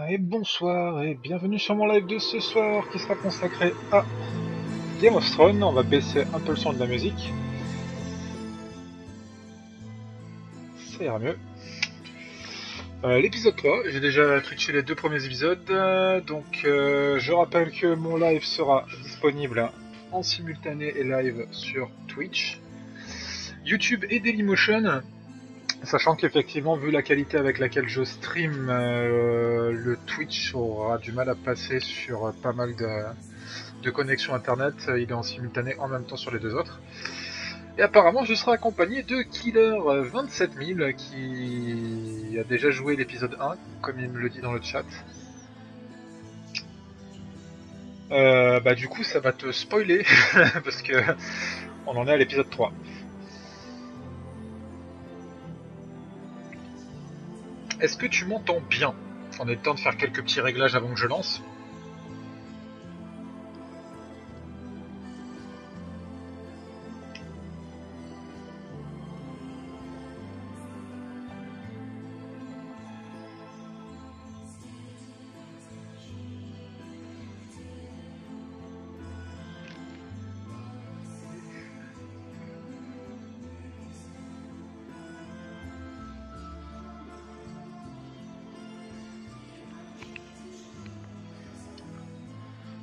Et bonsoir et bienvenue sur mon live de ce soir qui sera consacré à Game of Thrones. On va baisser un peu le son de la musique. Ça ira mieux. L'épisode 3, j'ai déjà twitché les deux premiers épisodes. Je rappelle que mon live sera disponible en simultané et live sur Twitch, YouTube et Dailymotion. Sachant qu'effectivement, vu la qualité avec laquelle je stream, le Twitch aura du mal à passer sur pas mal de connexions internet. Il est en simultané en même temps sur les deux autres. Et apparemment, je serai accompagné de Killer27000 qui a déjà joué l'épisode 1, comme il me le dit dans le chat. Du coup, ça va te spoiler parce que on en est à l'épisode 3. Est-ce que tu m'entends bien? On a le temps de faire quelques petits réglages avant que je lance.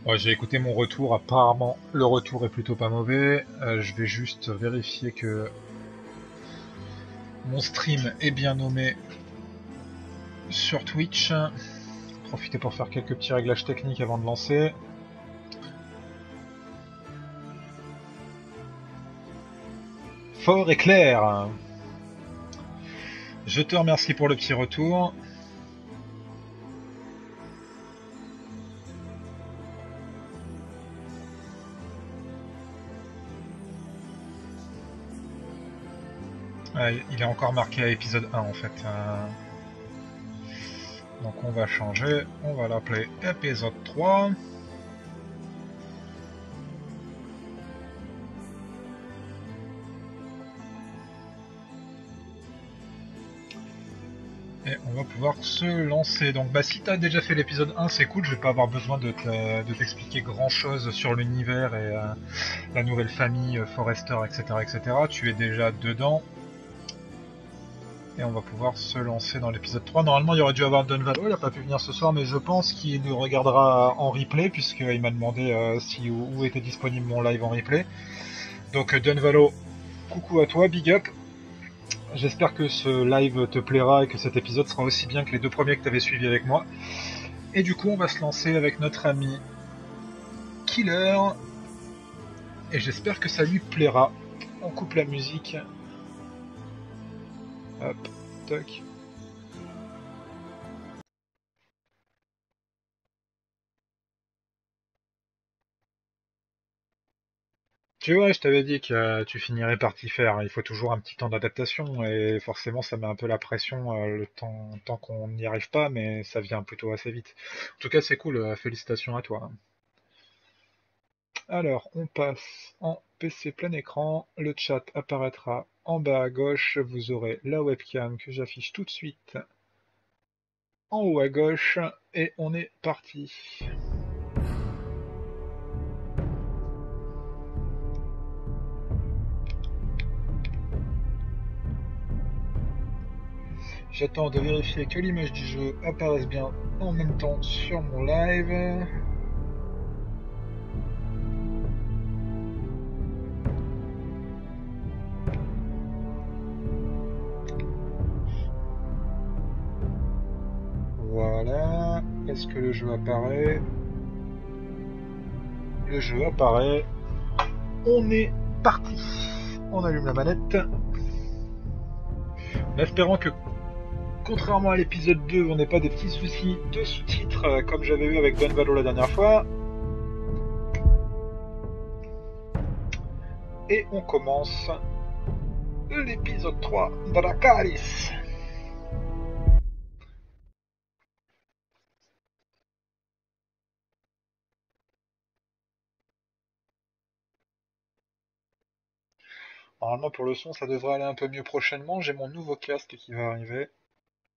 Ouais, j'ai écouté mon retour, apparemment le retour est plutôt pas mauvais. Je vais juste vérifier que mon stream est bien nommé sur Twitch. Profitez pour faire quelques petits réglages techniques avant de lancer. Fort et clair. Je te remercie pour le petit retour. Il est encore marqué à épisode 1 en fait. Donc on va changer, on va l'appeler épisode 3. Et on va pouvoir se lancer. Donc si t'as déjà fait l'épisode 1, c'est cool, je vais pas avoir besoin de t'expliquer grand chose sur l'univers et la nouvelle famille, Forrester, etc., etc. Tu es déjà dedans. Et on va pouvoir se lancer dans l'épisode 3. Normalement, il y aurait dû avoir Don Valo, il n'a pas pu venir ce soir, mais je pense qu'il nous regardera en replay, puisqu'il m'a demandé où était disponible mon live en replay. Donc Don Valo, coucou à toi, big up. J'espère que ce live te plaira et que cet épisode sera aussi bien que les 2 premiers que tu avais suivis avec moi. Et du coup, on va se lancer avec notre ami Killer. Et j'espère que ça lui plaira. On coupe la musique. Hop, toc. Tu vois, je t'avais dit que tu finirais par t'y faire. Il faut toujours un petit temps d'adaptation et forcément ça met un peu la pression le temps qu'on n'y arrive pas, mais ça vient plutôt assez vite. En tout cas, c'est cool. Félicitations à toi. Alors, on passe en PC plein écran. Le chat apparaîtra en bas à gauche. Vous aurez la webcam que j'affiche tout de suite en haut à gauche. Et on est parti. J'attends de vérifier que l'image du jeu apparaisse bien en même temps sur mon live. Voilà. Est-ce que le jeu apparaît? Le jeu apparaît. On est parti. On allume la manette. En espérant que, contrairement à l'épisode 2, on n'ait pas des petits soucis de sous-titres comme j'avais eu avec Don Valo la dernière fois. Et on commence l'épisode 3 Dracarys. Normalement pour le son ça devrait aller un peu mieux prochainement, j'ai mon nouveau casque qui va arriver.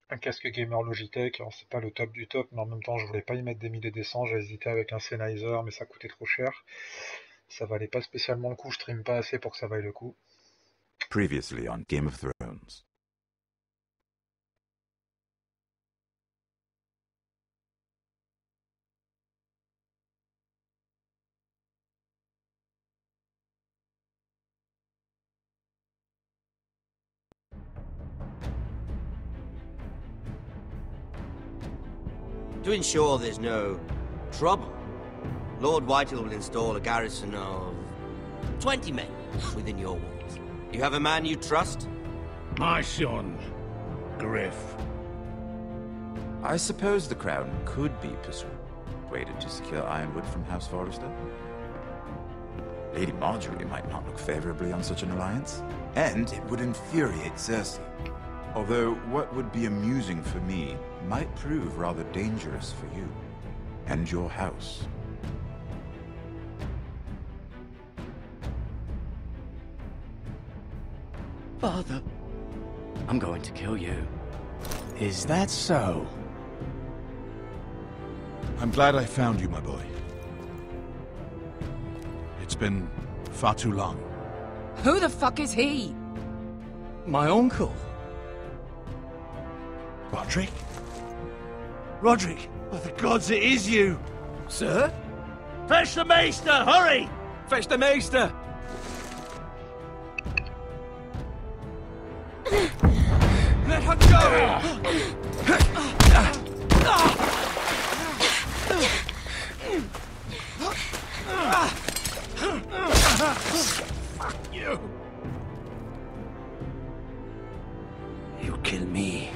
Un casque gamer Logitech, alors c'est pas le top du top, mais en même temps je voulais pas y mettre des 1000 et des cents, j'ai hésité avec un Sennheiser, mais ça coûtait trop cher. Ça valait pas spécialement le coup, je stream pas assez pour que ça vaille le coup. Previously on Game of Thrones. To ensure there's no trouble, Lord Whitehill will install a garrison of 20 men within your walls. You have a man you trust? My son, Griff. I suppose the Crown could be persuaded to secure Ironwood from House Forrester. Lady Marjorie might not look favorably on such an alliance. And it would infuriate Cersei. Although what would be amusing for me might prove rather dangerous for you and your house. Father, I'm going to kill you. Is that so? I'm glad I found you, my boy. It's been far too long. Who the fuck is he? My uncle. Roderick? Roderick, by the gods, it is you! Sir? Fetch the Maester, hurry! Fetch the Maester! Let her go! Fuck you! You kill me.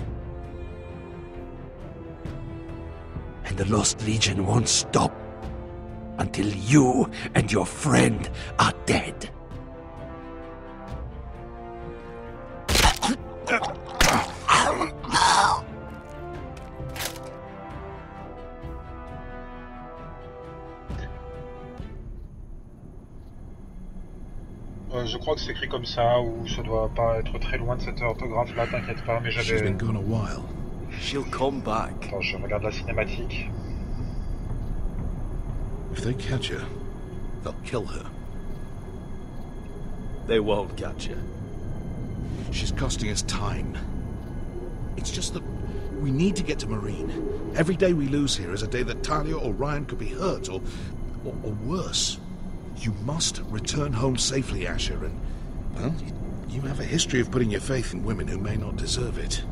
And the Lost Legion won't stop until you and your friend are dead. Je crois que c'est écrit comme ça, ou ça doit pas être très loin de cette orthographe là, t'inquiète pas, mais She's j'avais... been gone a while. She'll come back. Attends, je regarde la cinématique. If they catch her, They'll kill her. They won't catch her. she's costing us time. It's just that we need to get to Marine. Every day we lose here is a day that Talia or Ryan could be hurt, or worse. You must return home safely, Asher, and, well, you have a history of putting your faith in women who may not deserve it.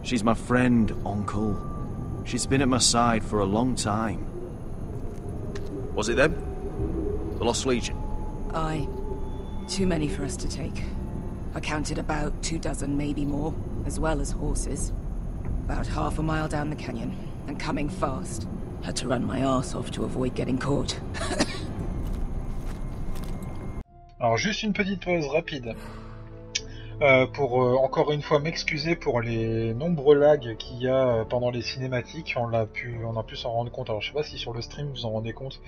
She's my friend, Uncle. She's been at my side for a long time. Was it them? The Lost Legion? Aye. Too many for us to take. I counted about 24, maybe more, as well as horses. About half a mile down the canyon, and coming fast. Had to run my arse off to avoid getting caught. Alors juste une petite pause rapide. Pour encore une fois m'excuser pour les nombreux lags qu'il y a pendant les cinématiques, on a pu s'en rendre compte. Alors je sais pas si sur le stream vous en rendez compte,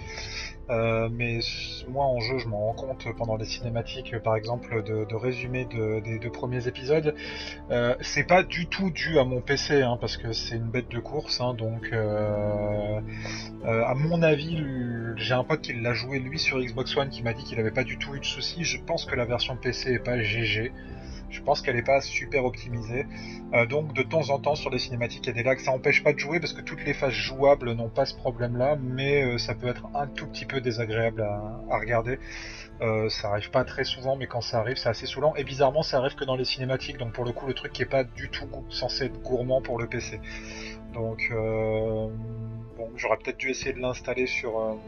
mais moi en jeu je m'en rends compte pendant les cinématiques, par exemple de résumé des 2 premiers épisodes. C'est pas du tout dû à mon PC, hein, parce que c'est une bête de course, hein, donc à mon avis, j'ai un pote qui l'a joué lui sur Xbox One qui m'a dit qu'il avait pas du tout eu de soucis. Je pense que la version PC est pas GG. Je pense qu'elle n'est pas super optimisée, donc de temps en temps sur les cinématiques il y a des lags, ça n'empêche pas de jouer parce que toutes les phases jouables n'ont pas ce problème là, mais ça peut être un tout petit peu désagréable à regarder. Ça arrive pas très souvent, mais quand ça arrive c'est assez saoulant, et bizarrement ça arrive que dans les cinématiques, donc pour le coup le truc qui est pas du tout censé être gourmand pour le PC. Donc bon, j'aurais peut-être dû essayer de l'installer sur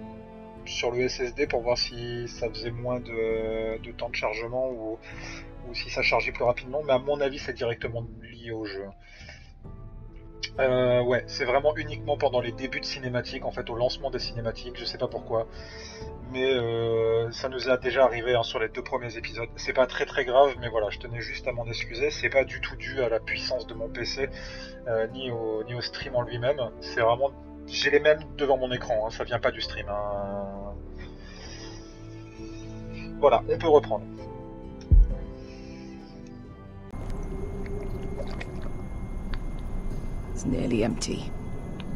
le SSD pour voir si ça faisait moins de temps de chargement ou si ça chargeait plus rapidement, mais à mon avis c'est directement lié au jeu. Ouais, c'est vraiment uniquement pendant les débuts de cinématiques, en fait au lancement des cinématiques, je sais pas pourquoi, mais ça nous a déjà arrivé, hein, sur les 2 premiers épisodes. C'est pas très grave, mais voilà, je tenais juste à m'en excuser. C'est pas du tout dû à la puissance de mon PC, ni au stream en lui-même, c'est vraiment... J'ai les mêmes devant mon écran, hein, ça vient pas du stream, hein. Voilà, on peut reprendre. It's nearly empty.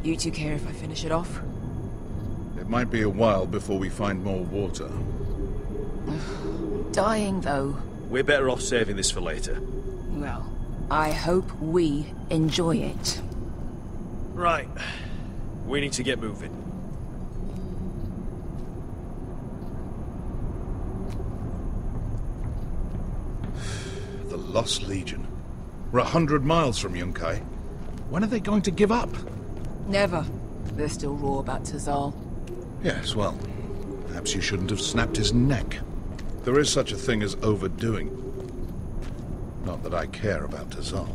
You two care if I finish it off? It might be a while before we find more water. Dying, though. We're better off saving this for later. Well, I hope we enjoy it. Right. We need to get moving. The Lost Legion. We're 100 miles from Yunkai. When are they going to give up? Never. They're still raw about Tazal. Yes, well, perhaps you shouldn't have snapped his neck. There is such a thing as overdoing. Not that I care about Tazal.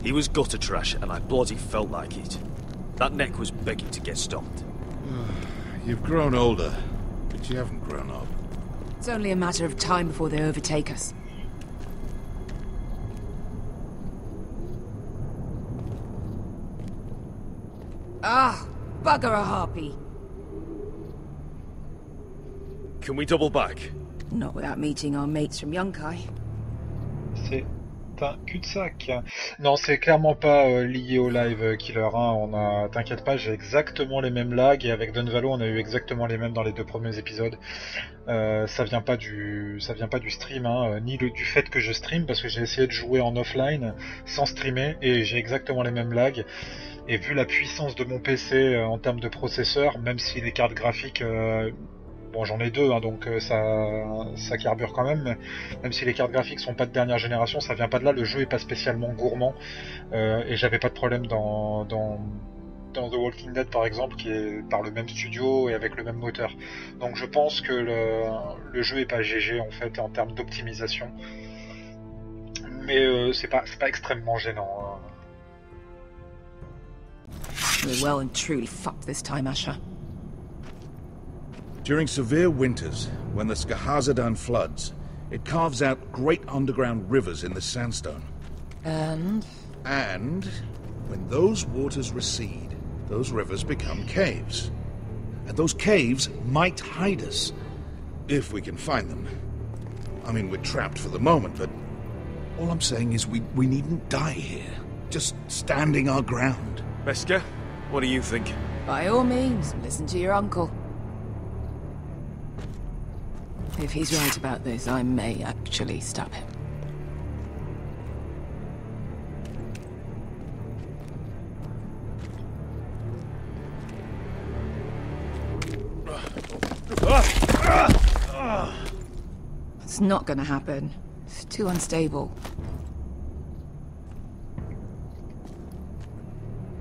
He was gutter trash, and I bloody felt like it. That neck was begging to get stopped. You've grown older, but you haven't grown up. It's only a matter of time before they overtake us. Ah, bugger a harpy. Can we double back? Not without meeting our mates from Yunkai. C'est un cul-de-sac. Non, c'est clairement pas lié au live Killer, hein. T'inquiète pas, j'ai exactement les mêmes lags, et avec Dunvalo on a eu exactement les mêmes dans les 2 premiers épisodes. Ça vient pas du stream, hein, ni du fait que je stream, parce que j'ai essayé de jouer en offline sans streamer et j'ai exactement les mêmes lags. Et vu la puissance de mon PC en termes de processeur, même si les cartes graphiques, bon j'en ai 2, hein, donc ça carbure quand même, mais même si les cartes graphiques sont pas de dernière génération, ça vient pas de là, le jeu est pas spécialement gourmand, et j'avais pas de problème dans The Walking Dead par exemple, qui est par le même studio et avec le même moteur. Donc je pense que le jeu est pas GG en fait en termes d'optimisation, mais c'est pas extrêmement gênant, hein. We're well and truly fucked this time, Asher. During severe winters, when the Skahazadan floods, it carves out great underground rivers in the sandstone. And when those waters recede, those rivers become caves. And those caves might hide us, if we can find them. I mean, we're trapped for the moment, but all I'm saying is we needn't die here, just standing our ground. Beskha, what do you think? By all means, listen to your uncle. If he's right about this, I may actually stab him. It's not gonna happen. It's too unstable.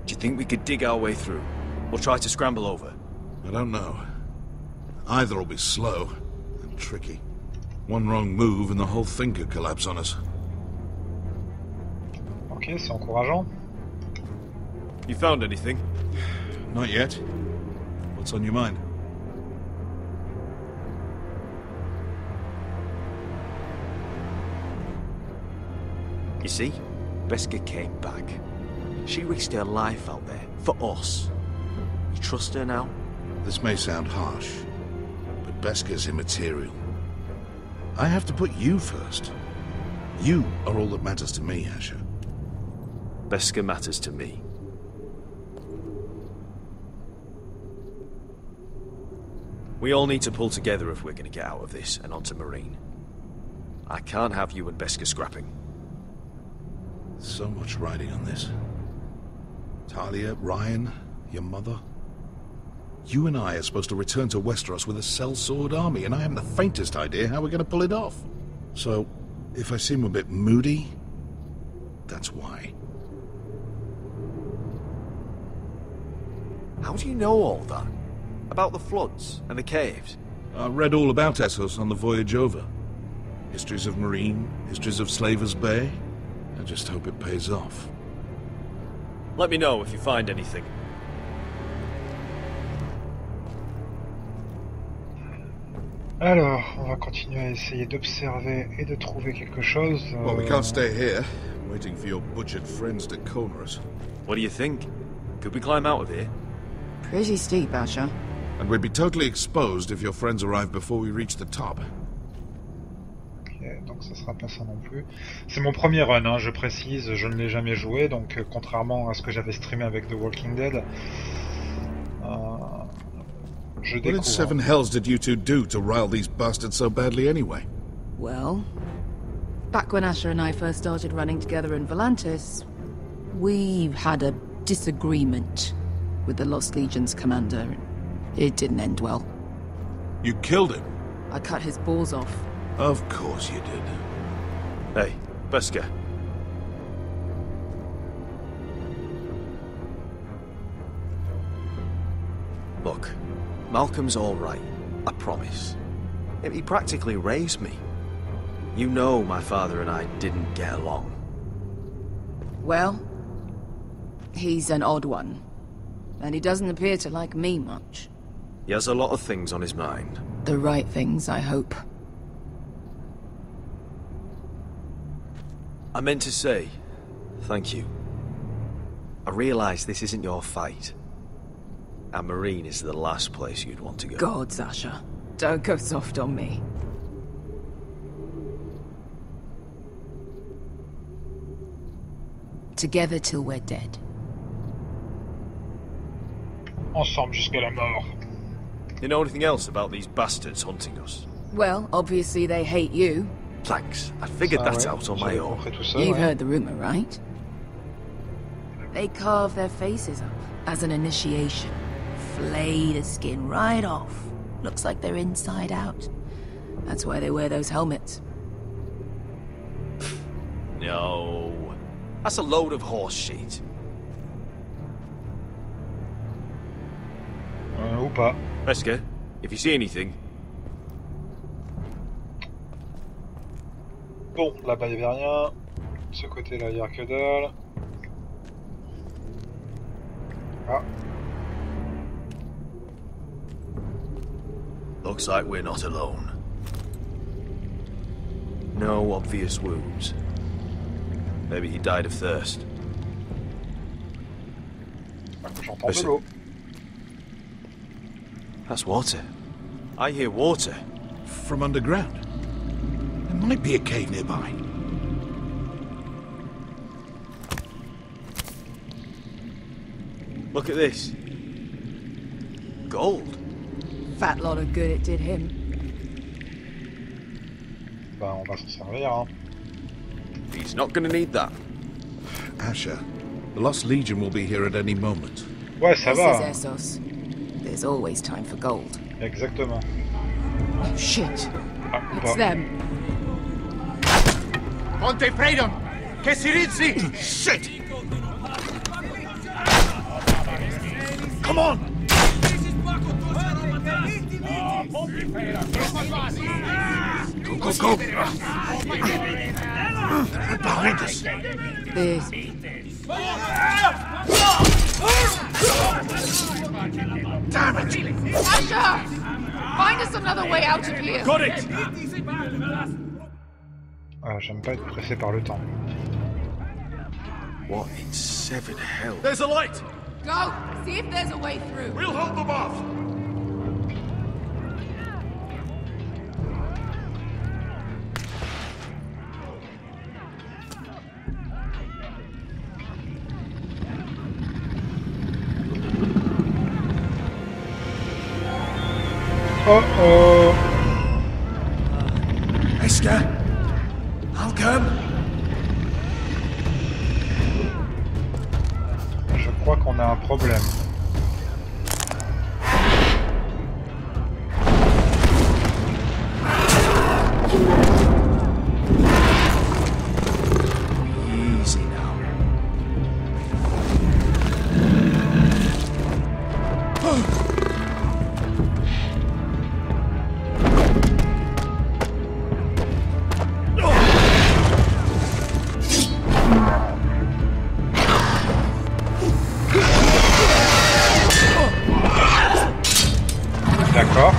Do you think we could dig our way through? Or try to scramble over? I don't know. Either will be slow and tricky. One wrong move and the whole thing could collapse on us. Ok, c'est encourageant. You found anything? Not yet. What's on your mind? You see? Beskha came back. She risked her life out there, for us. You trust her now? This may sound harsh, but Beskha's immaterial. I have to put you first. You are all that matters to me, Asher. Beskha matters to me. We all need to pull together if we're going to get out of this and onto Marine. I can't have you and Beskha scrapping. So much riding on this. Talia, Ryan, your mother. You and I are supposed to return to Westeros with a sellsword army, and I haven't the faintest idea how we're going to pull it off. So, if I seem a bit moody, that's why. How do you know all that? About the floods and the caves? I read all about Essos on the voyage over. Histories of Marine, histories of Slaver's Bay. I just hope it pays off. Let me know if you find anything. Alors, on va continuer à essayer d'observer et de trouver quelque chose. Well, we can't stay here, waiting for your butchered friends to corner us. What do you think? Could we climb out of here? Pretty steep, Asher. And we'd be totally exposed if your friends arrive before we reach the top. Ok, donc ça sera pas ça non plus. C'est mon premier run, hein, je précise, je ne l'ai jamais joué, donc contrairement à ce que j'avais streamé avec The Walking Dead, je What in découvre. seven hells did you two do to rile these bastards so badly anyway? Well, back when Asher and I first started running together in Volantis, we had a disagreement with the Lost Legion's commander. It didn't end well. You killed him? I cut his balls off. Of course you did. Hey, Beskha. Look, Malcolm's all right. I promise. He practically raised me. You know my father and I didn't get along. Well, he's an odd one. And he doesn't appear to like me much. He has a lot of things on his mind. The right things, I hope. I meant to say, thank you. I realise this isn't your fight. And Marine is the last place you'd want to go. God, Asher. Don't go soft on me. Together till we're dead. Ensemble jusqu'à la mort. You know anything else about these bastards hunting us? Well, obviously they hate you. Thanks. I figured Ça, that ouais, out on my j'avais own. compris tout ça, You've ouais. heard the rumor, right? They carve their faces up as an initiation. Flay the skin right off. Looks like they're inside out. That's why they wear those helmets. No. That's a load of horse shit. Ou pas. Beskha, if you see anything... Bon, là-bas il n'y avait rien. De ce côté-là il n'y a que dalle. Ah, Looks like we're not alone. No obvious wounds. Maybe he died of thirst. j'entends de Listen. l'eau. That's water. I hear water. From underground. There might be a cave nearby. Look at this. gold. Fat lot of good it did him. Bah, on va s'en servir, hein. He's not gonna need that. Asher, the Lost Legion will be here at any moment. Ouais, ça This va. is Essos. There's always time for gold. Exactement. Oh, shit. Ah, ou It's pas. them. Ponte Freedom! Che si rizzi! Shit! Come on! Go, go, go! Right behind us! This. Damn it! Asher! Find us another way out of here. Got it! Ah, j'aime pas être pressé par le temps. What in seven hell? There's a light! Go! See if there's a way through. We'll hold them off! Oh oh! Esker! Malcolm! Je crois qu'on a un problème. Easy now. D'accord.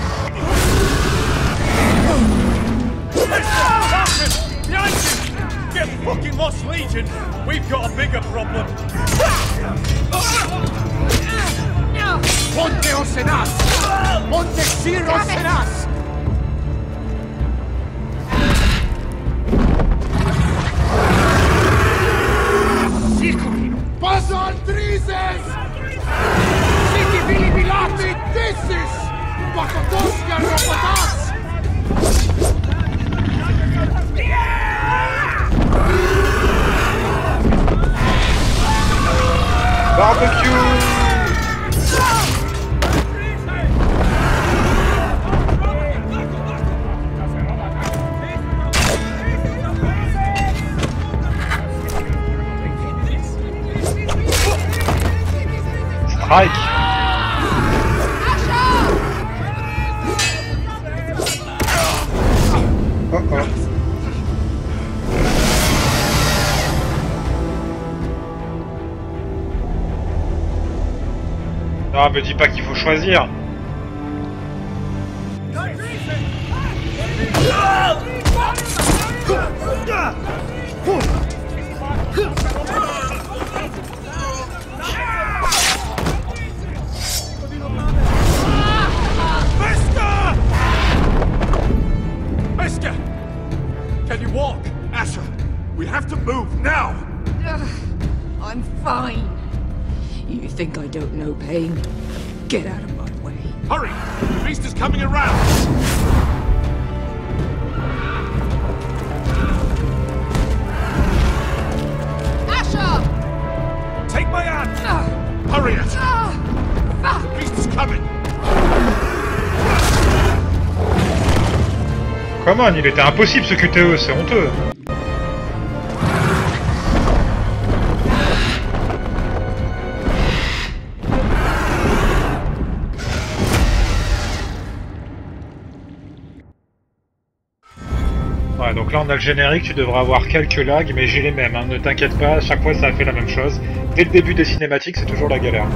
Behind you! Get fucking Lost Legion! We've got a bigger problem! Ponte Osenas! Ponte Sir Osenas! Sicuri! Paso Altrises! Siki Vili Vilati Dissis! Pakotoska Robotas! Barbecue! Strike! Oh oh. Non, me dis pas qu'il faut choisir. Esker! Can you walk? Asher, we have to move now! Ugh, I'm fine. You think I don't know pain? Get out of my way. Hurry! The beast is coming around! Asher! Take my hand! Ah, Hurry, Asher! ah, The beast is coming! Come on, il était impossible ce QTE, c'est honteux. Ouais, donc là on a le générique, tu devrais avoir quelques lags, mais j'ai les mêmes, hein. Ne t'inquiète pas, à chaque fois ça a fait la même chose. Dès le début des cinématiques, c'est toujours la galère.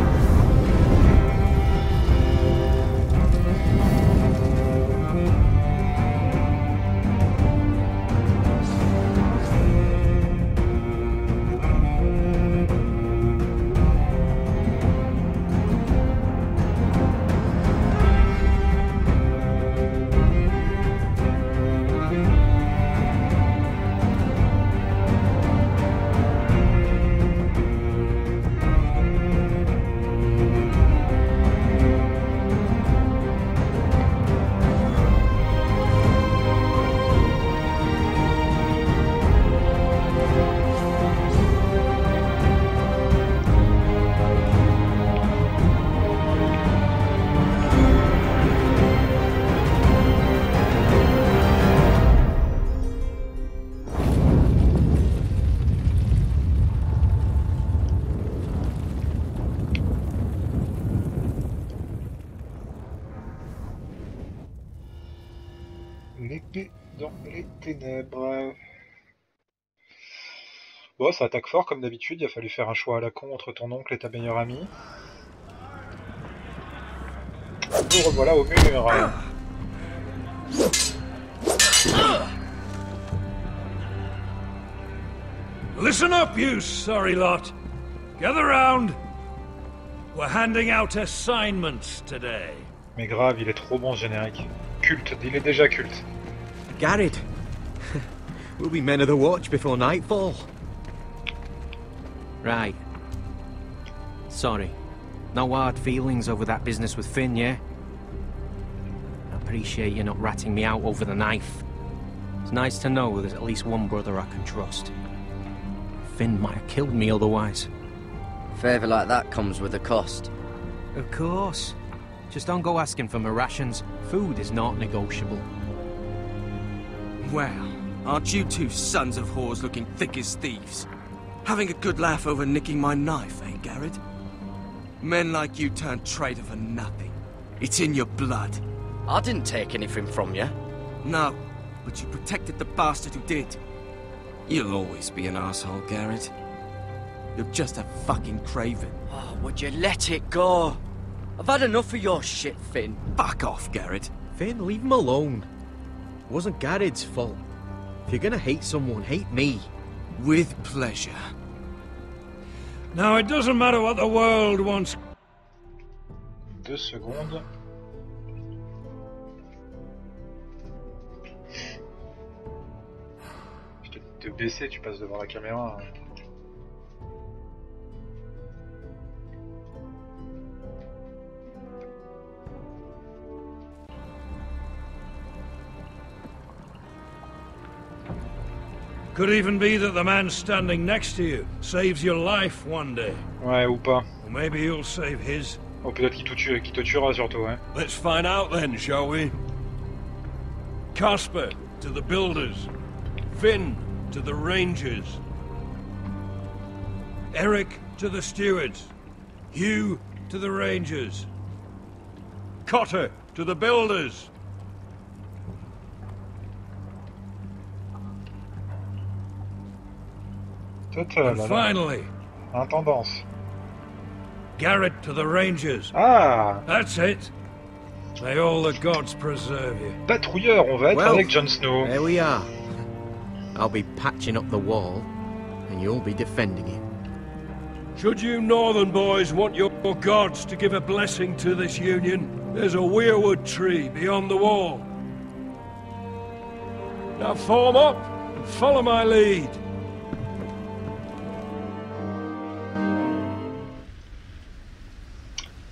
L'épée dans les ténèbres. Bon, ça attaque fort comme d'habitude, il a fallu faire un choix à la con entre ton oncle et ta meilleure amie. Nous revoilà au mur. Listen up, you sorry lot. Gather round. We're handing out assignments today. Mais grave, il est trop bon ce générique. Culte, il est déjà culte. Garrett, we'll be men of the watch before nightfall. Right. Sorry. No hard feelings over that business with Finn, yeah? I appreciate you not ratting me out over the knife. It's nice to know there's at least one brother I can trust. Finn might have killed me otherwise. Favour like that comes with a cost. Of course. Just don't go asking for my rations. Food is not negotiable. Well, aren't you two sons of whores looking thick as thieves? Having a good laugh over nicking my knife, eh, Garrett? Men like you turn traitor for nothing. It's in your blood. I didn't take anything from you. No, but you protected the bastard who did. You'll always be an asshole, Garrett. You're just a fucking craven. Oh, would you let it go? I've had enough of your shit, Finn. Fuck off, Garrett. Finn, leave him alone. It wasn't Garrett's fault. If you're gonna hate someone, hate me. With pleasure. Now, it doesn't matter what the world wants. 2 secondes. Je te baisser, tu passes devant la caméra. Could even be that the man standing next to you saves your life one day. Ouais, ou pas. Or maybe you'll save his. Oh, peut-être qu'il te tuera surtout, hein. Let's find out then, shall we? Casper to the builders. Finn to the rangers. Eric to the stewards. Hugh to the rangers. Cotter to the builders. And finally, intendance. Garrett to the rangers. Ah! That's it. May all the gods preserve you. Patrouilleur, on va être avec Jon Snow. There we are. I'll be patching up the wall, and you'll be defending it. Should you northern boys want your gods to give a blessing to this union, there's a weirwood tree beyond the wall. Now form up and follow my lead.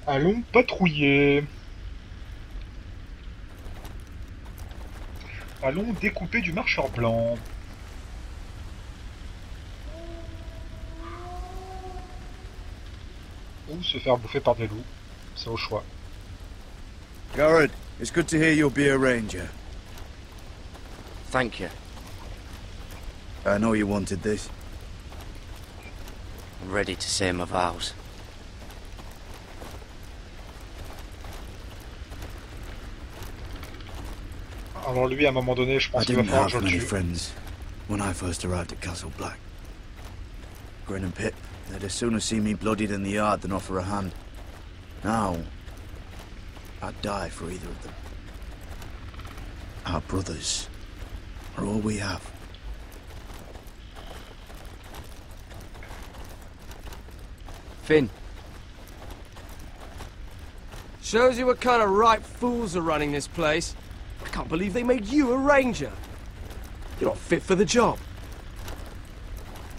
Allons patrouiller. Allons découper du marcheur blanc. Ou se faire bouffer par des loups. C'est au choix. Garrett, it's good to hear you'll be a ranger. Thank you. I know you wanted this. I'm ready to say my vows. Alors lui, à un moment donné, je pense I qu'il va didn't falloir que je have le many tue. friends when I first arrived at Castle Black. Grin and Pip, they'd as sooner see me bloodied in the yard than offer a hand. Now, I'd die for either of them. Our brothers are all we have. Finn. Shows you what kind of ripe fools are running this place. I can't believe they made you a ranger. You're not fit for the job.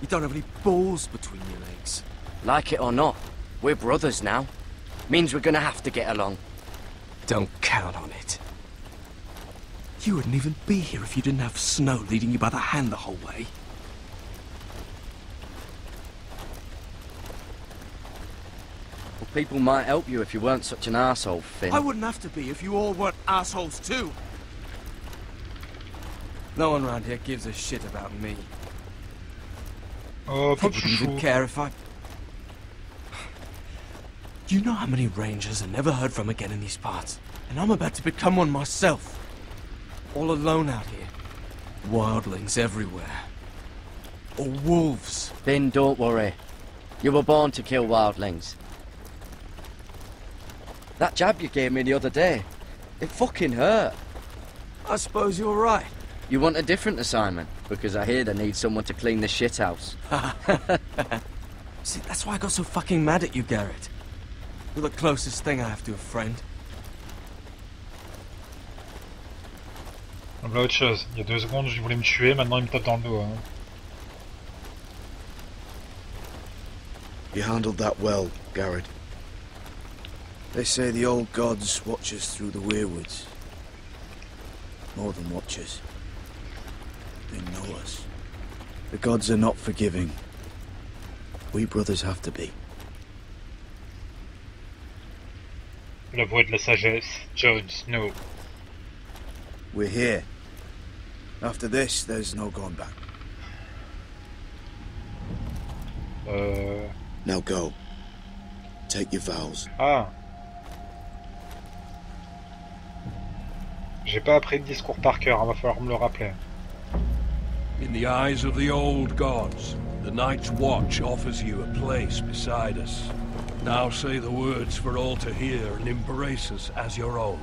You don't have any balls between your legs. Like it or not, we're brothers now. Means we're gonna have to get along. Don't count on it. You wouldn't even be here if you didn't have Snow leading you by the hand the whole way. Well, people might help you if you weren't such an arsehole, Finn. I wouldn't have to be if you all weren't assholes too. No one around here gives a shit about me. Oh, They pas de wouldn't even chouchou. care if I... Do you know how many rangers are never heard from again in these parts? And I'm about to become one myself. All alone out here. Wildlings everywhere. Or wolves. Finn, don't worry. You were born to kill wildlings. That jab you gave me the other day, it fucking hurt. I suppose you're right. You want a different assignment? Because I hear they need someone to clean the shithouse. See, that's why I got so fucking mad at you, Garrett. You're the closest thing I have to a friend. Donc là, autre chose. Il y a 2 secondes, je voulais me tuer, maintenant il me tape dans le dos. Hein. You handled that well, Garrett. They say the old gods watch us through the weirwoods. More than watch us. They know us. The gods are not forgiving. We brothers have to be. La voix de la sagesse, Jon Snow. We're here. After this, there's no going back. Now go. Take your vows. Ah. J'ai pas appris le discours par cœur, va falloir me le rappeler. In the eyes of the old gods, the Night's Watch offers you a place beside us. Now say the words for all to hear and embrace us as your own.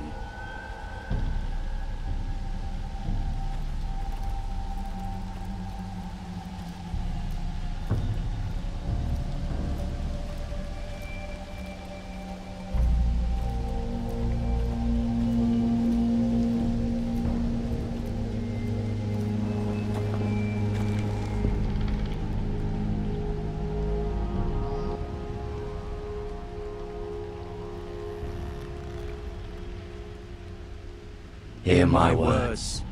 Hear my words,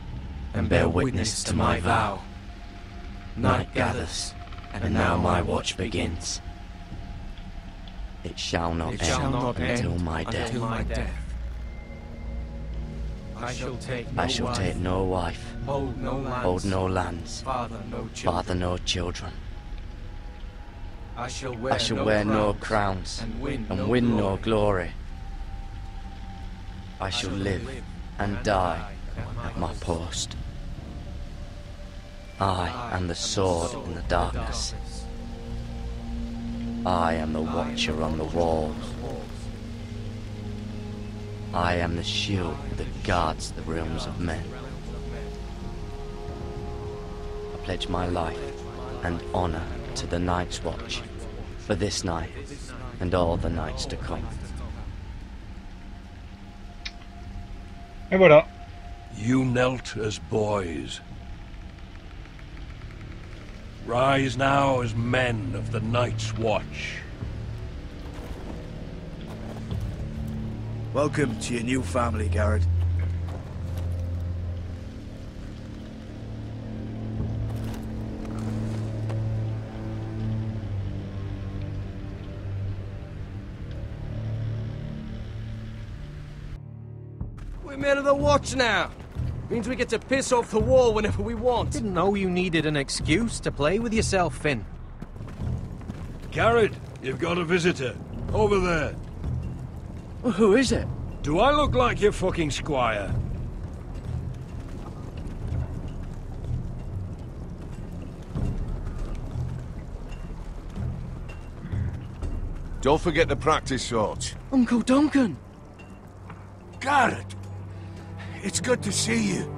and bear witness to my vow. Night gathers, and now my watch begins. It shall not end until my death. I shall take no wife, hold no lands, father no children. I shall wear no crowns, and win no glory. I shall live and die at my post. I am the sword in the darkness. I am the watcher on the walls. I am the shield that guards the realms of men. I pledge my life and honor to the Night's Watch for this night and all the nights to come. Et voilà. You knelt as boys. Rise now as men of the Night's Watch. Welcome to your new family, Garrett. We're men of the Watch now. Means we get to piss off the wall whenever we want. Didn't know you needed an excuse to play with yourself, Finn. Garrett, you've got a visitor. Over there. Well, who is it? Do I look like your fucking squire? Don't forget the practice swords. Uncle Duncan! Garrett! It's good to see you.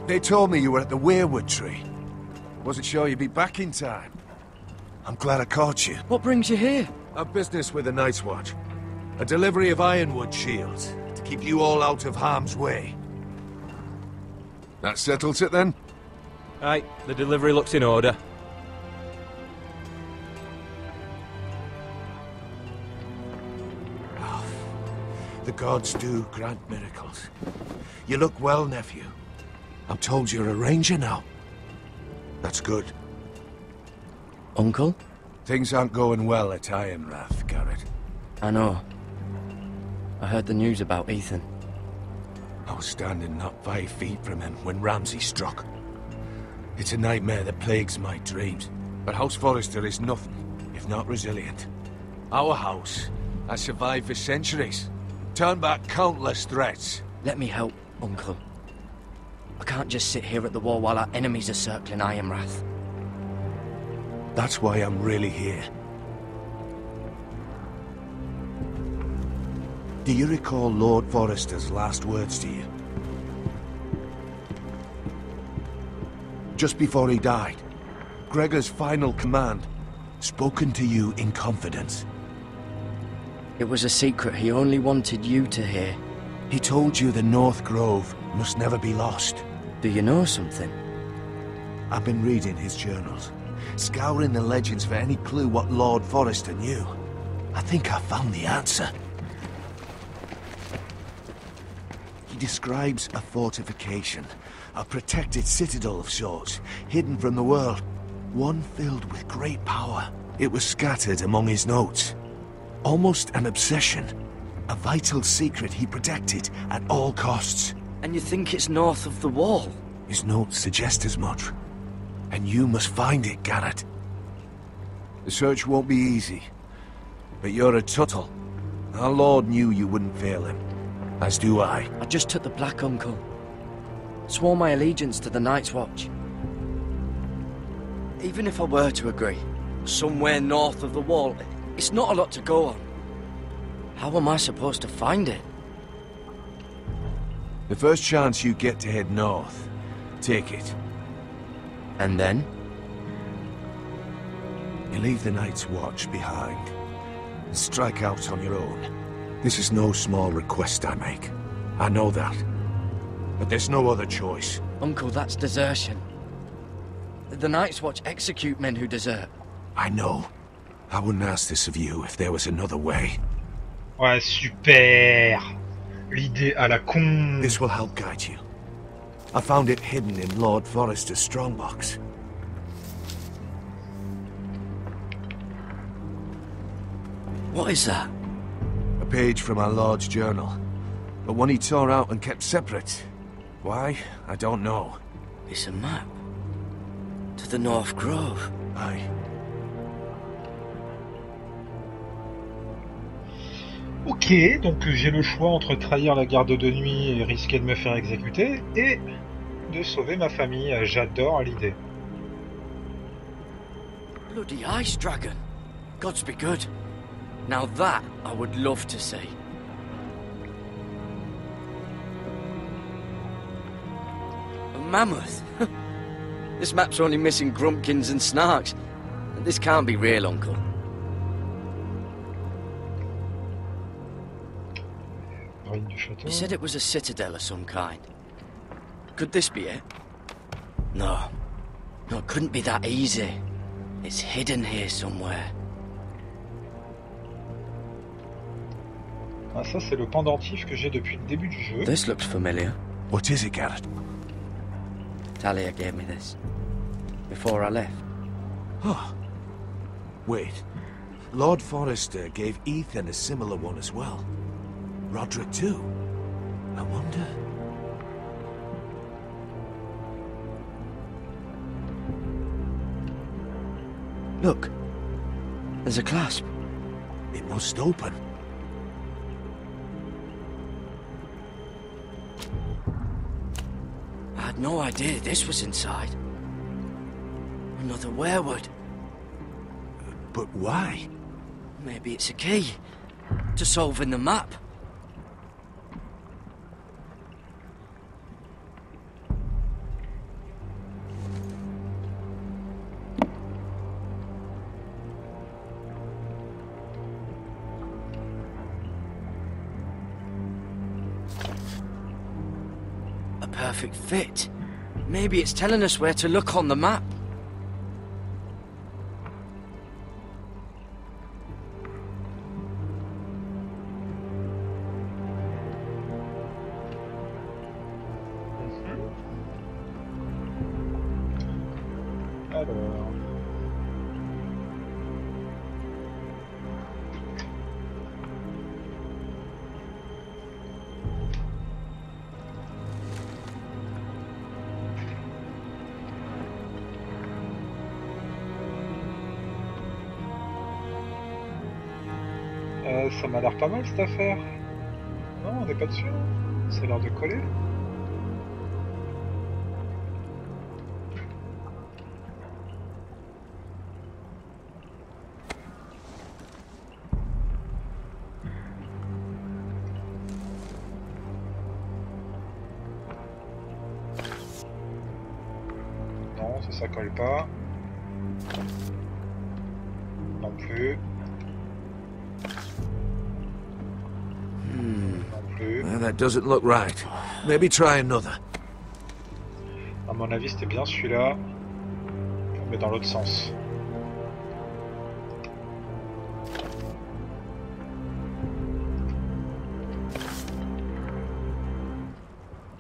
They told me you were at the Weirwood tree. Wasn't sure you'd be back in time. I'm glad I caught you. What brings you here? A business with the Night's Watch. A delivery of ironwood shields, to keep you all out of harm's way. That settles it then? Aye, the delivery looks in order. The gods do grant miracles. You look well, nephew. I'm told you're a ranger now. That's good. Uncle? Things aren't going well at Ironrath, Garrett. I know. I heard the news about Ethan. I was standing not 5 feet from him when Ramsay struck. It's a nightmare that plagues my dreams. But House Forrester is nothing if not resilient. Our house has survived for centuries. Turned back countless threats. Let me help, Uncle. I can't just sit here at the wall while our enemies are circling Ironrath. That's why I'm really here. Do you recall Lord Forrester's last words to you? Just before he died, Gregor's final command, spoken to you in confidence. It was a secret he only wanted you to hear. He told you the North Grove must never be lost. Do you know something? I've been reading his journals, scouring the legends for any clue what Lord Forrester knew. I think I found the answer. He describes a fortification, a protected citadel of sorts, hidden from the world, one filled with great power. It was scattered among his notes. Almost an obsession, a vital secret he protected at all costs. And you think it's north of the wall? His notes suggest as much. And you must find it, Garrett. The search won't be easy, but you're a Tuttle. Our Lord knew you wouldn't fail him, as do I. I just took the Black Uncle. Swore my allegiance to the Night's Watch. Even if I were to agree, somewhere north of the wall, it's not a lot to go on. How am I supposed to find it? The first chance you get to head north, take it. And then? You leave the Night's Watch behind, and strike out on your own. This is no small request I make. I know that. But there's no other choice. Uncle, that's desertion. The Night's Watch execute men who desert. I know. I wouldn't ask this of you if there was another way. Ouais, super. L'idée à la con. This will help guide you. I found it hidden in Lord Forrester's strongbox. What is that? A page from our Lord's journal. But one he tore out and kept separate. Why? I don't know. It's a map. To the North Grove. Aye. Ok, donc j'ai le choix entre trahir la garde de nuit et risquer de me faire exécuter, et de sauver ma famille. J'adore l'idée. Bloody ice dragon. Gods be good. Now that I would love to see. A mammoth? This map's only missing grumpkins and snarks. This can't be real, Uncle. You said it was a citadel of some kind. Could this be it? No. No, it couldn't be that easy. It's hidden here somewhere. Ah, ça c'est le pendentif que j'ai depuis le début du jeu. This looks familiar. What is it, Garrett? Talia gave me this. Before I left. Oh. Wait. Lord Forrester gave Ethan a similar one as well. Roderick too. I wonder... Look. There's a clasp. It must open. I had no idea this was inside. Another werewood. But why? Maybe it's a key. To solving the map. A perfect fit. Maybe it's telling us where to look on the map. Ça m'a l'air pas mal cette affaire. Non, on n'est pas dessus. Ça a l'air de coller. ça colle pas. Non plus. Non plus. Well, that doesn't look right. Maybe try another. À mon avis, c'était bien celui-là, mais dans l'autre sens.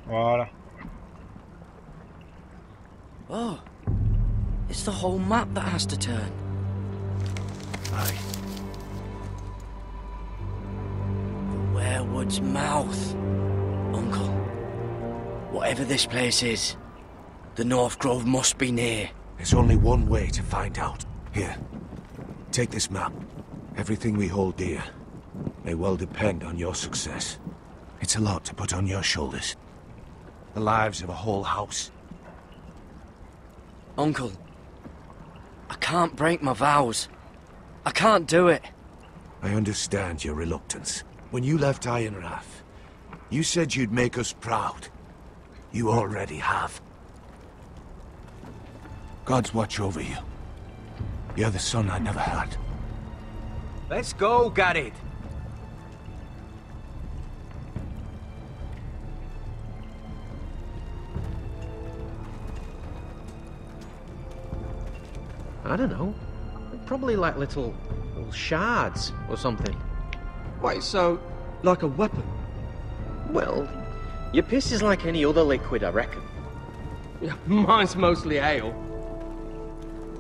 Voilà. Oh, it's the whole map that has to turn. Aye. The Werewood's mouth. Uncle, whatever this place is, the North Grove must be near. There's only one way to find out. Here, take this map. Everything we hold dear may well depend on your success. It's a lot to put on your shoulders. The lives of a whole house. Uncle, I can't break my vows. I can't do it. I understand your reluctance. When you left Ironrath, you said you'd make us proud. You already have. Gods watch over you. You're the son I never had. Let's go, Garrett. I don't know. Probably like little shards or something. Wait, so, like a weapon? Well, your piss is like any other liquid, I reckon. Yeah, mine's mostly ale.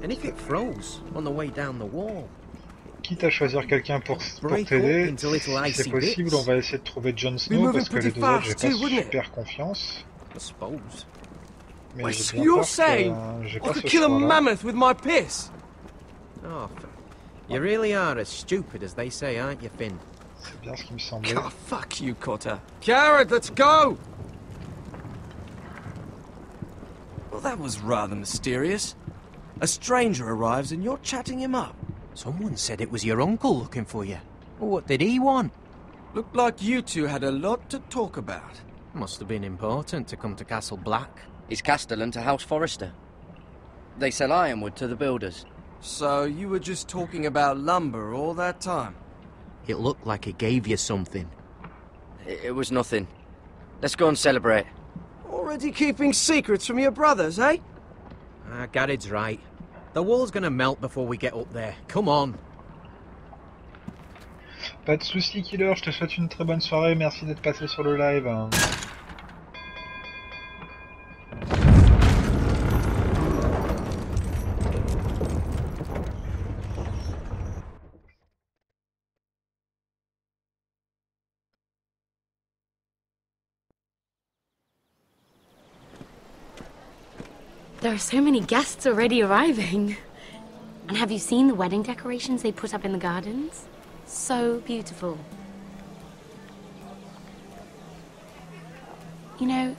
And if it froze on the way down the wall? Quitte à choisir quelqu'un pour t'aider, si c'est possible, on va essayer de trouver Jon Snow parce que les deux autres, j'ai pas super confiance. I suppose. Mais Wait, j'ai so bien you're peur saying que j'ai I pas could ce kill a choix-là. mammoth with my piss? Oh, you really are as stupid as they say, aren't you, Finn? C'est bien ce qui me semblait. Oh, fuck you, Cotter. Garrett, let's go! Well, that was rather mysterious. A stranger arrives and you're chatting him up. Someone said it was your uncle looking for you. What did he want? Looked like you two had a lot to talk about. Must have been important to come to Castle Black. It's Castellan to House Forrester. They sell ironwood to the builders. So you were just talking about lumber all that time? It looked like it gave you something. It was nothing. Let's go and celebrate. Already keeping secrets from your brothers, eh? Garrett's right. The wall's gonna melt before we get up there. Come on. Pas de soucis, Killer, je te souhaite une très bonne soirée, merci d'être passé sur le live. There are so many guests already arriving. And have you seen the wedding decorations they put up in the gardens? So beautiful. You know,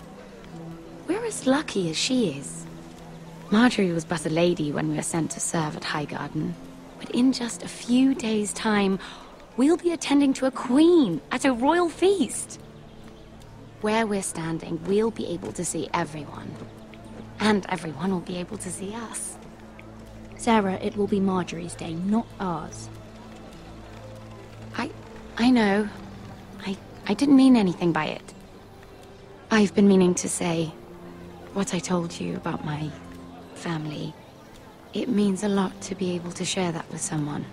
we're as lucky as she is. Marjorie was but a lady when we were sent to serve at Highgarden. But in just a few days' time, we'll be attending to a queen at a royal feast. Where we're standing, we'll be able to see everyone. And everyone will be able to see us. Sarah, it will be Marjorie's day, not ours. I know. I didn't mean anything by it. I've been meaning to say what I told you about my family. It means a lot to be able to share that with someone.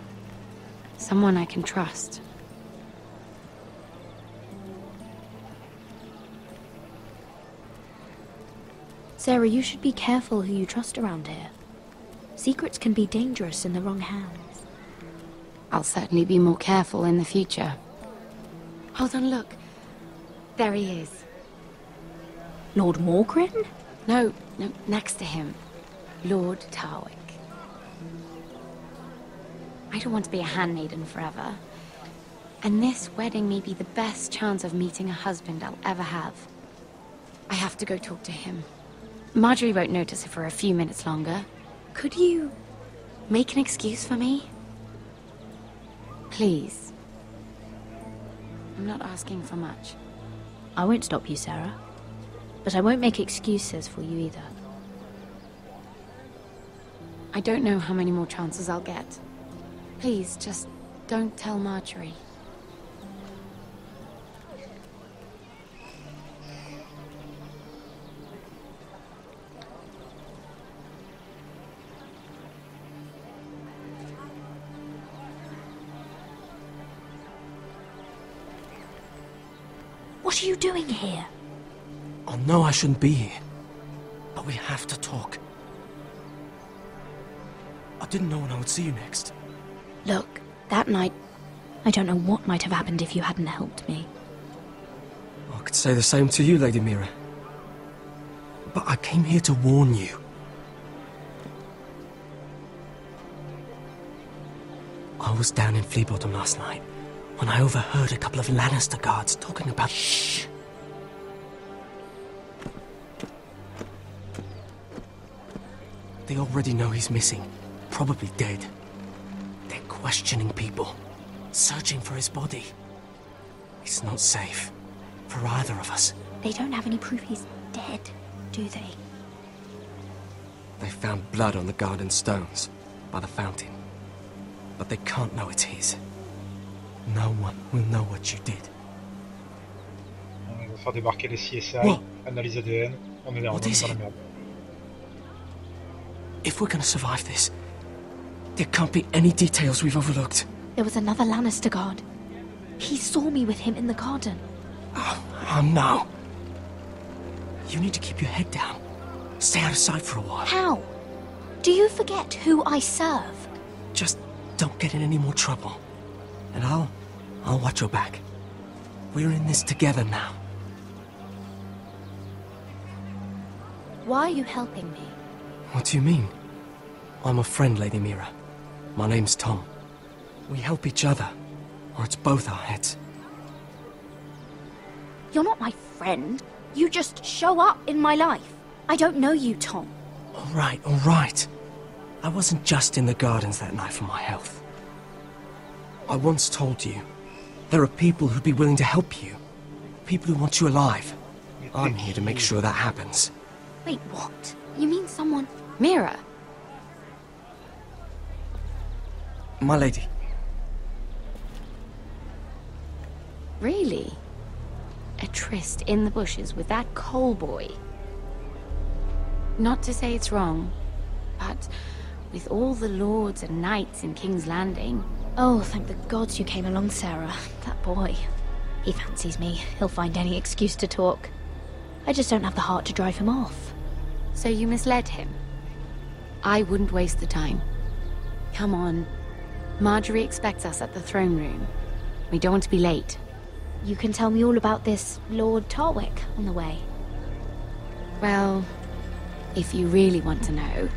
Someone I can trust. Sarah, you should be careful who you trust around here. Secrets can be dangerous in the wrong hands. I'll certainly be more careful in the future. Hold on, look. There he is. Lord Morgrin? No, next to him. Lord Tarwick. I don't want to be a handmaiden forever. And this wedding may be the best chance of meeting a husband I'll ever have. I have to go talk to him. Marjorie won't notice it for a few minutes longer. Could you make an excuse for me? Please. I'm not asking for much. I won't stop you, Sarah. But I won't make excuses for you either. I don't know how many more chances I'll get. Please, just don't tell Marjorie. What are you doing here? I know I shouldn't be here, but we have to talk. I didn't know when I would see you next. Look, that night, I don't know what might have happened if you hadn't helped me. I could say the same to you, Lady Mira. But I came here to warn you. I was down in Flea Bottom last night when I overheard a couple of Lannister guards talking about... Shh! They already know he's missing, probably dead. They're questioning people, searching for his body. It's not safe for either of us. They don't have any proof he's dead, do they? They found blood on the garden stones by the fountain, but they can't know it's his. No one will know what you did. On va faire débarquer les CSI, What? analyse ADN, on est dans What is la it? merde. If we're gonna survive this, there can't be any details we've overlooked. There was another Lannister guard. He saw me with him in the garden. Oh no. You need to keep your head down. Stay out of sight for a while. How? Do you forget who I serve? Just don't get in any more trouble. And I'll watch your back. We're in this together now. Why are you helping me? What do you mean? I'm a friend, Lady Mira. My name's Tom. We help each other, or it's both our heads. You're not my friend. You just show up in my life. I don't know you, Tom. All right. I wasn't just in the gardens that night for my health. I once told you, there are people who'd be willing to help you. People who want you alive. I'm here to make sure that happens. Wait, what? You mean someone... Mira! My lady. Really? A tryst in the bushes with that Cole boy? Not to say it's wrong, but with all the lords and knights in King's Landing... Oh, thank the gods you came along, Sarah. That boy. He fancies me. He'll find any excuse to talk. I just don't have the heart to drive him off. So you misled him? I wouldn't waste the time. Come on. Marjorie expects us at the throne room. We don't want to be late. You can tell me all about this Lord Tarwick on the way. Well, if you really want to know.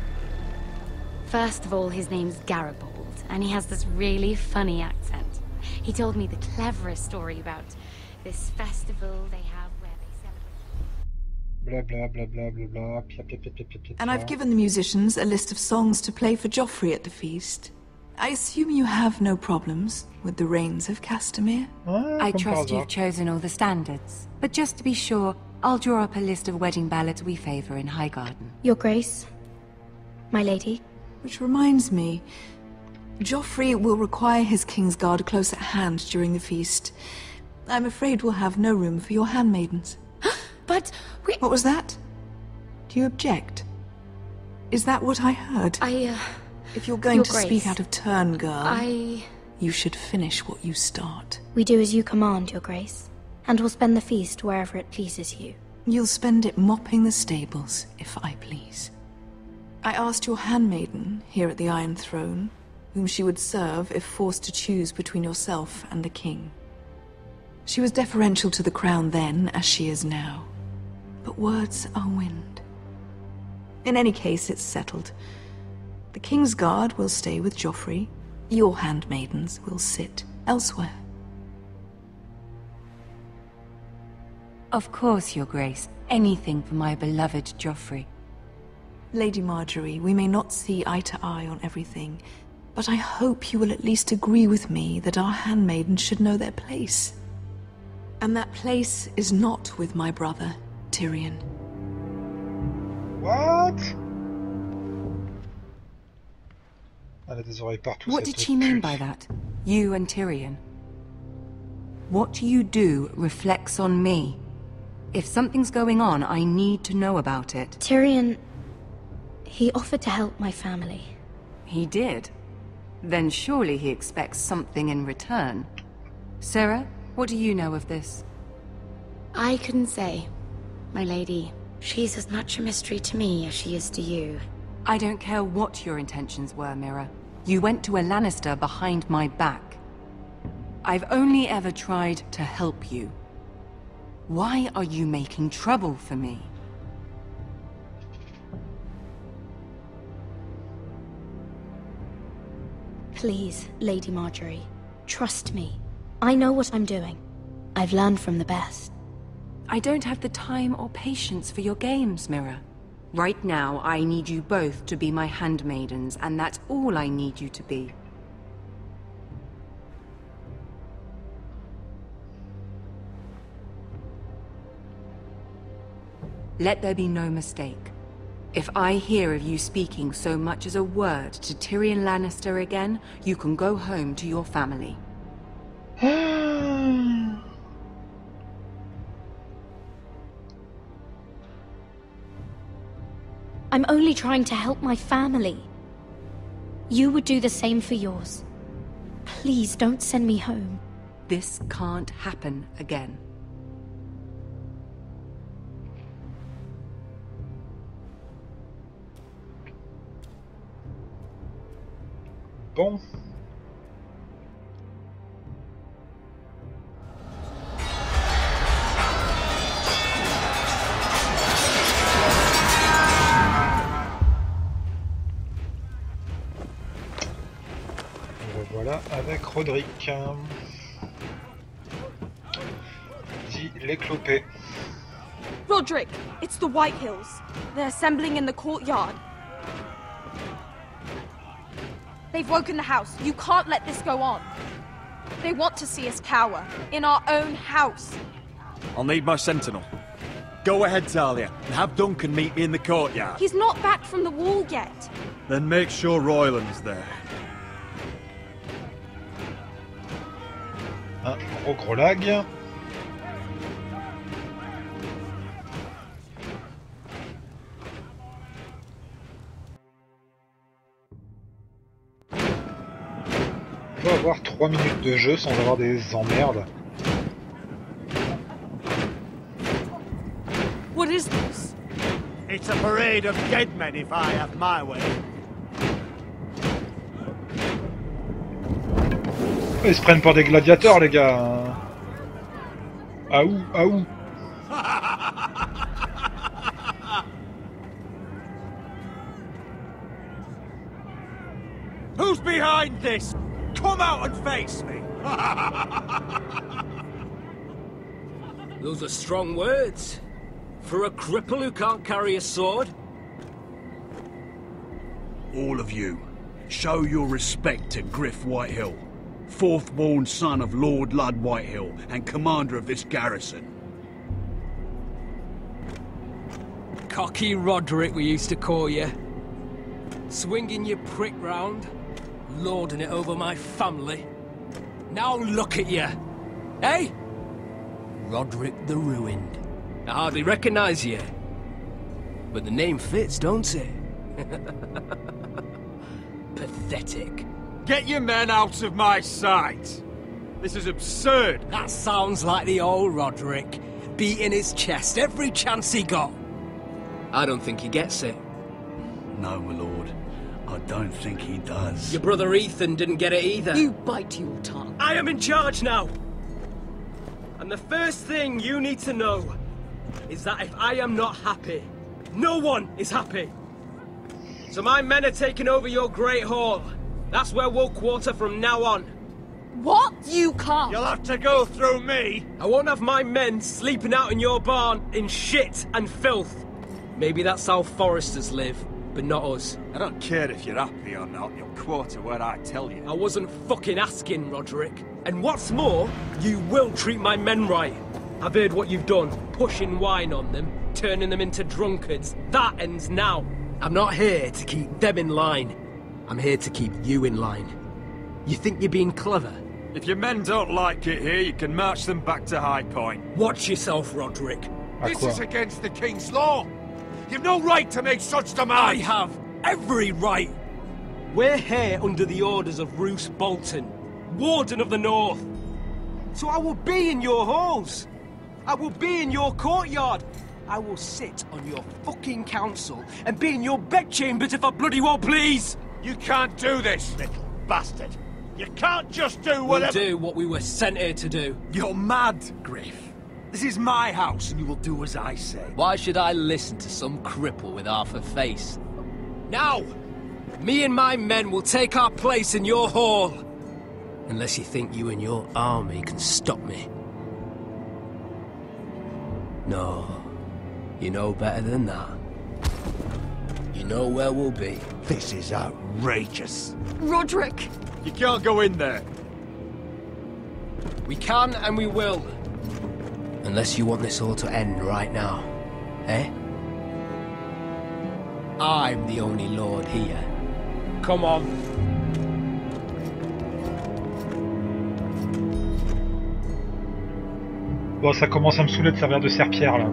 First of all, his name's Garibald, and he has this really funny accent. He told me the cleverest story about this festival they have where they celebrate... Blah blah blah blah blah blah. Pia, pia, pia, pia, pia, pia. And I've given the musicians a list of songs to play for Joffrey at the feast. I assume you have no problems with the Rains of Castamere? I trust you've chosen all the standards. But just to be sure, I'll draw up a list of wedding ballads we favor in Highgarden. Your Grace, my lady. Which reminds me, Joffrey will require his Kingsguard close at hand during the feast. I'm afraid we'll have no room for your handmaidens. But we... What was that? Do you object? Is that what I heard? If you're going Your to Grace, speak out of turn, girl, I... you should finish what you start. We do as you command, Your Grace. And we'll spend the feast wherever it pleases you. You'll spend it mopping the stables, if I please. I asked your handmaiden, here at the Iron Throne, whom she would serve if forced to choose between yourself and the king. She was deferential to the crown then, as she is now. But words are wind. In any case, it's settled. The Kingsguard will stay with Joffrey. Your handmaidens will sit elsewhere. Of course, Your Grace. Anything for my beloved Joffrey. Lady Marjorie, we may not see eye to eye on everything, but I hope you will at least agree with me that our handmaidens should know their place. And that place is not with my brother, Tyrion. What? Elle a des oreilles partout. What did she mean by that? You and Tyrion? What you do reflects on me. If something's going on, I need to know about it. Tyrion... he offered to help my family. He did? Then surely he expects something in return. Sarah, what do you know of this? I couldn't say, my lady. She's as much a mystery to me as she is to you. I don't care what your intentions were, Mira. You went to a Lannister behind my back. I've only ever tried to help you. Why are you making trouble for me? Please, Lady Marjorie, trust me. I know what I'm doing. I've learned from the best. I don't have the time or patience for your games, Mira. Right now, I need you both to be my handmaidens, and that's all I need you to be. Let there be no mistake. If I hear of you speaking so much as a word to Tyrion Lannister again, you can go home to your family. I'm only trying to help my family. You would do the same for yours. Please don't send me home. This can't happen again. Bon. Voilà avec Roderick. Dit l'éclopé. Roderick, it's the White Hills. They're assembling in the courtyard. They've woken the house. You can't let this go on. They want to see us cower. In our own house. I'll need my sentinel. Go ahead, Talia, and have Duncan meet me in the courtyard. He's not back from the wall yet. Then make sure Royland's there. Un gros lag. On va avoir 3 minutes de jeu sans avoir des emmerdes. What is this? It's a parade of dead men if I have my way. Ils se prennent pour des gladiateurs, les gars. Aou, aou. Who's behind this? Come out and face me! Those are strong words. For a cripple who can't carry a sword? All of you, show your respect to Griff Whitehill, fourth-born son of Lord Ludd Whitehill and commander of this garrison. Cocky Roderick, we used to call you. Swinging your prick round, lording it over my family. Now look at you, eh? Roderick the Ruined. I hardly recognise you. But the name fits, don't it? Pathetic. Get your men out of my sight! This is absurd! That sounds like the old Roderick, beating his chest every chance he got. I don't think he gets it. No, my lord. I don't think he does. Your brother Ethan didn't get it either. You bite your tongue. I am in charge now! And the first thing you need to know is that if I am not happy, no one is happy. So my men are taking over your Great Hall. That's where we'll quarter from now on. What? You can't. You'll have to go through me. I won't have my men sleeping out in your barn in shit and filth. Maybe that's how Foresters live, but not us. I don't care if you're happy or not. You'll quarter where I tell you. I wasn't fucking asking, Roderick. And what's more, you will treat my men right. I've heard what you've done, pushing wine on them, turning them into drunkards. That ends now. I'm not here to keep them in line. I'm here to keep you in line. You think you're being clever? If your men don't like it here, you can march them back to High Point. Watch yourself, Roderick. This is against the King's law. You've no right to make such demands. I have every right. We're here under the orders of Roose Bolton, Warden of the North. So I will be in your halls. I will be in your courtyard. I will sit on your fucking council and be in your bedchambers if I bloody well please. You can't do this, little bastard. You can't just do whatever— We'll do what we were sent here to do. You're mad, Griff. This is my house and you will do as I say. Why should I listen to some cripple with half a face? Now, me and my men will take our place in your hall. Unless you think you and your army can stop me. No, you know better than that. You know where we'll be. This is outrageous. Roderick! You can't go in there. We can and we will. Unless you want this all to end right now. Eh? I'm the only lord here. Come on. Bon, ça commence à me saouler de servir de serpillère là.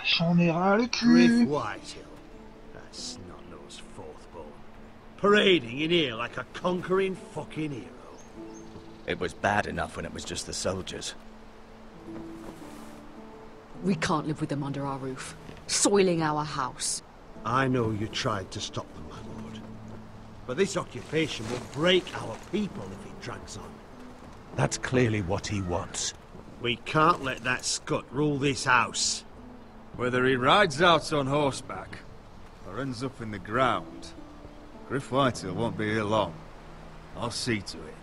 J'en ai ras le cul. Griff Whitehill. That snot-nosed fourth-born. Parading in here like a conquering fucking hero. It was bad enough when it was just the soldiers. We can't live with them under our roof, soiling our house. I know you tried to stop them, my lord. But this occupation will break our people if it drags on. That's clearly what he wants. We can't let that scut rule this house. Whether he rides out on horseback or ends up in the ground, Griff Whitehill won't be here long. I'll see to it.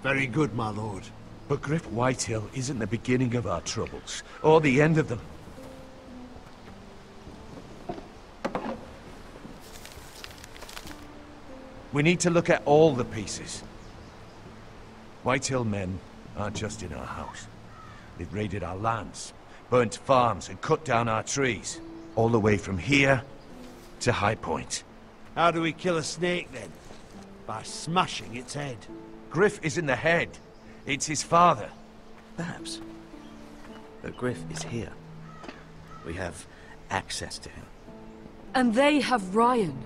Very good, my lord. But Griff Whitehill isn't the beginning of our troubles, or the end of them. We need to look at all the pieces. Whitehill men aren't just in our house. They've raided our lands, burnt farms and cut down our trees. All the way from here to High Point. How do we kill a snake, then? By smashing its head. Griff isn't the head. It's his father. Perhaps. But Griff is here. We have access to him. And they have Ryan.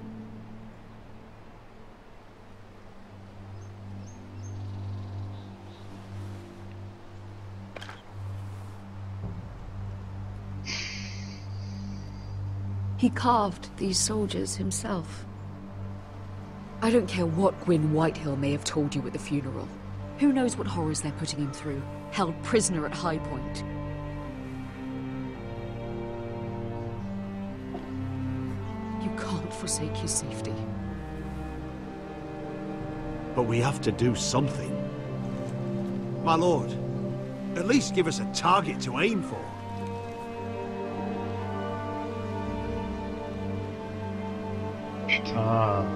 He carved these soldiers himself. I don't care what Gwyn Whitehill may have told you at the funeral. Who knows what horrors they're putting him through, held prisoner at High Point. You can't forsake his safety. But we have to do something. My lord, at least give us a target to aim for. Putain.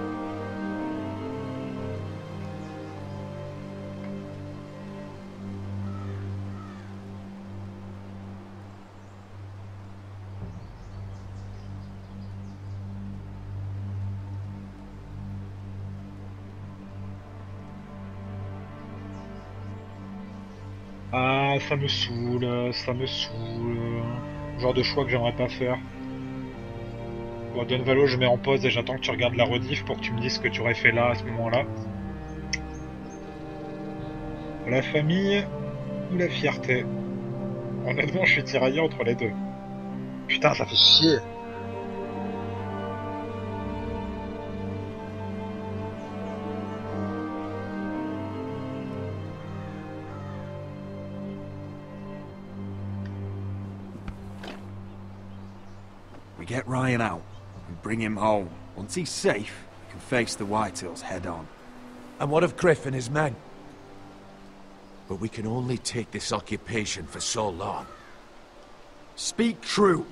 Ah, ça me saoule, ça me saoule. Genre de choix que j'aimerais pas faire. Bon, Dunvalo, je mets en pause et j'attends que tu regardes la rediff pour que tu me dises ce que tu aurais fait là, à ce moment-là. La famille ou la fierté? Honnêtement, je suis tiraillé entre les deux. Putain, ça fait chier. We get Ryan out and bring him home. Once he's safe, we can face the Whitehills head on. And what of Griff and his men? But we can only take this occupation for so long. Speak true.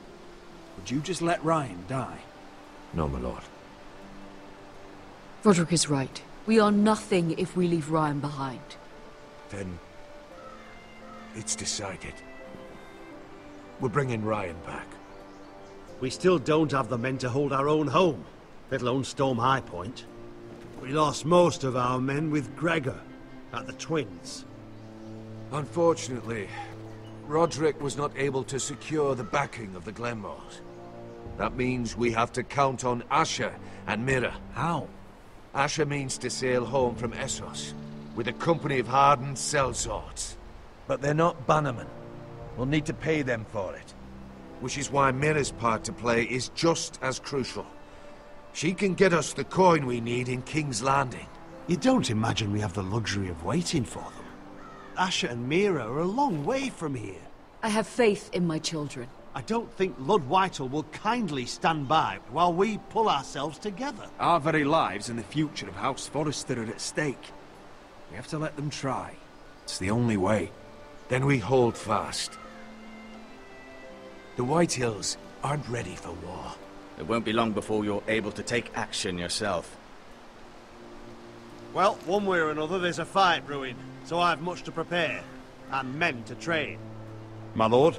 Would you just let Ryan die? No, my lord. Roderick is right. We are nothing if we leave Ryan behind. Then it's decided. We're bringing Ryan back. We still don't have the men to hold our own home, let alone storm High Point. We lost most of our men with Gregor at the Twins. Unfortunately, Roderick was not able to secure the backing of the Glenmores. That means we have to count on Asher and Mira. How? Asher means to sail home from Essos with a company of hardened sellswords. But they're not bannermen. We'll need to pay them for it. Which is why Mira's part to play is just as crucial. She can get us the coin we need in King's Landing. You don't imagine we have the luxury of waiting for them? Asher and Mira are a long way from here. I have faith in my children. I don't think Lord Whitehall will kindly stand by while we pull ourselves together. Our very lives and the future of House Forrester are at stake. We have to let them try. It's the only way. Then we hold fast. The Whitehills aren't ready for war. It won't be long before you're able to take action yourself. Well, one way or another there's a fight brewing, so I've much to prepare, and men to train. My lord?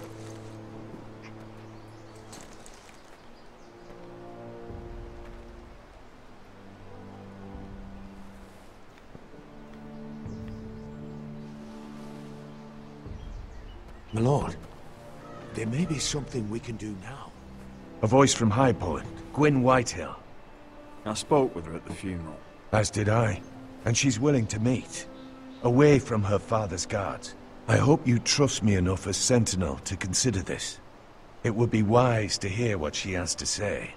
My lord, there may be something we can do now. A voice from High Point, Gwyn Whitehill. I spoke with her at the funeral. As did I. And she's willing to meet. Away from her father's guards. I hope you trust me enough as Sentinel to consider this. It would be wise to hear what she has to say.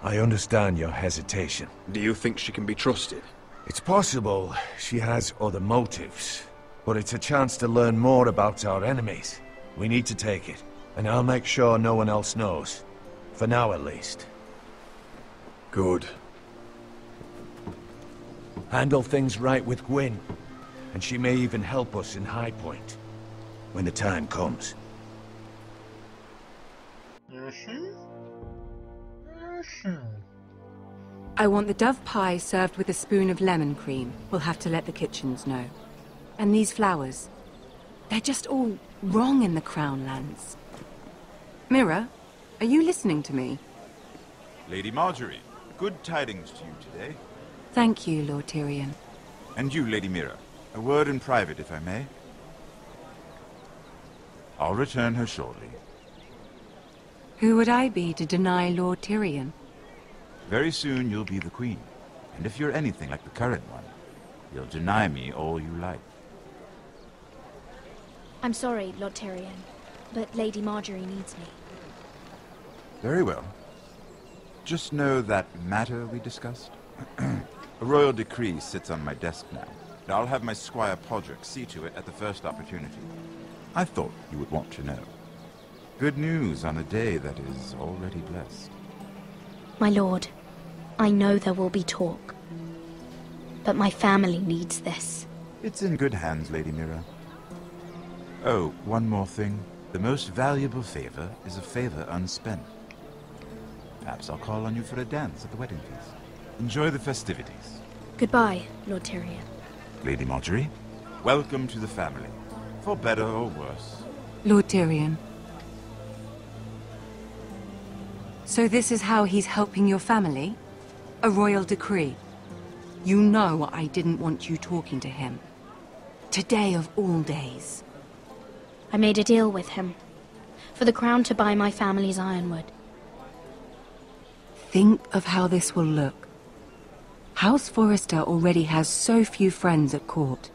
I understand your hesitation. Do you think she can be trusted? It's possible she has other motives, but it's a chance to learn more about our enemies. We need to take it, and I'll make sure no one else knows. For now, at least. Good. Handle things right with Gwyn, and she may even help us in High Point, when the time comes. I want the dove pie served with a spoon of lemon cream. We'll have to let the kitchens know. And these flowers. They're just all wrong in the Crown lands. Mira, are you listening to me? Lady Marjorie, good tidings to you today. Thank you, Lord Tyrion. And you, Lady Mira. A word in private, if I may. I'll return her shortly. Who would I be to deny Lord Tyrion? Very soon you'll be the queen. And if you're anything like the current one, you'll deny me all you like. I'm sorry, Lord Tyrion, but Lady Marjorie needs me. Very well. Just know that matter we discussed? A royal decree sits on my desk now. And I'll have my squire Podrick see to it at the first opportunity. I thought you would want to know. Good news on a day that is already blessed. My lord, I know there will be talk. But my family needs this. It's in good hands, Lady Mira. Oh, one more thing. The most valuable favor is a favor unspent. Perhaps I'll call on you for a dance at the wedding feast. Enjoy the festivities. Goodbye, Lord Tyrion. Lady Marjorie, welcome to the family. For better or worse. Lord Tyrion. So this is how he's helping your family? A royal decree? You know I didn't want you talking to him. Today of all days. I made a deal with him. For the crown to buy my family's ironwood. Think of how this will look. House Forrester already has so few friends at court.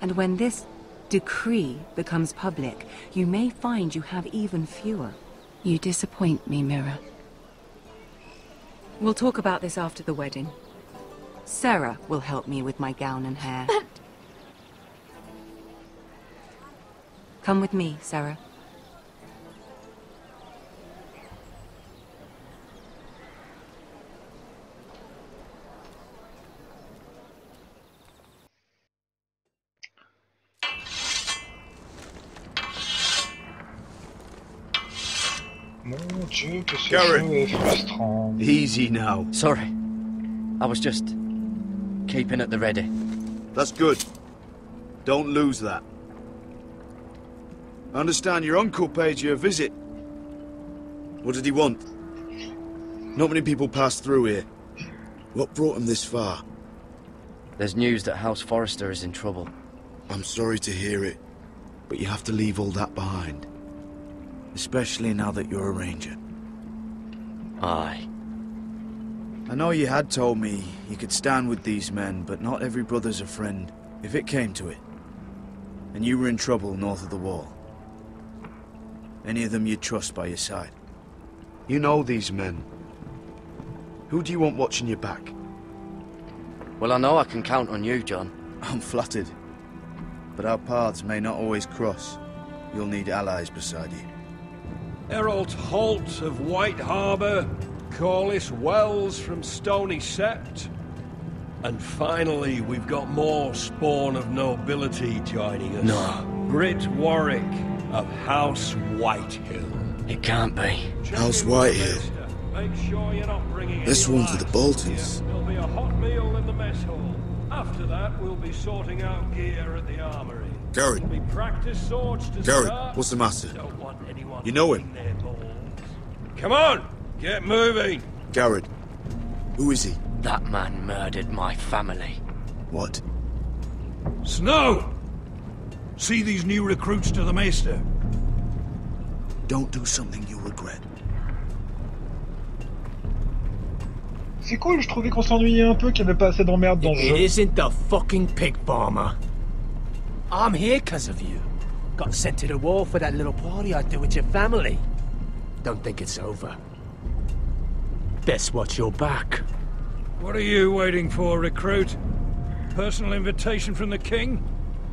And when this decree becomes public, you may find you have even fewer. You disappoint me, Mira. We'll talk about this after the wedding. Sarah will help me with my gown and hair. But... Come with me, Sarah. Mon Dieu, que ce jeu est frustrant. Easy now. Sorry. I was just keeping at the ready. That's good. Don't lose that. I understand your uncle paid you a visit. What did he want? Not many people pass through here. What brought him this far? There's news that House Forrester is in trouble. I'm sorry to hear it, but you have to leave all that behind. Especially now that you're a ranger. Aye. I know you had told me you could stand with these men, but not every brother's a friend, if it came to it. And you were in trouble north of the wall. Any of them you'd trust by your side. You know these men. Who do you want watching your back? Well, I know I can count on you, John. I'm flattered. But our paths may not always cross. You'll need allies beside you. Errol Holt of White Harbour, Corliss Wells from Stony Sept. And finally, we've got more spawn of nobility joining us. No. Britt Warwick of House Whitehill. It can't be. House Whitehill. Make sure you're not bringing This one's with the Boltons. There'll be a hot meal in the mess hall. After that, we'll be sorting out gear at the armory. Garrett. There'll be practice swords to Garrett, start. what's the matter? Don't want anyone You know him? their balls. Come on, get moving. Garrett. Who is he? That man murdered my family. What? Snow! See these new recruits to the Maester. Don't do something you'll regret. C'est cool, je trouvais qu'on s'ennuyait un peu, qu'il n'y avait pas assez d'emmerde dans le jeu. It isn't the fucking pig farmer. I'm here because of you. Got sent to the war for that little party I do with your family. Don't think it's over. Best watch your back. What are you waiting for, recruit? Personal invitation from the king?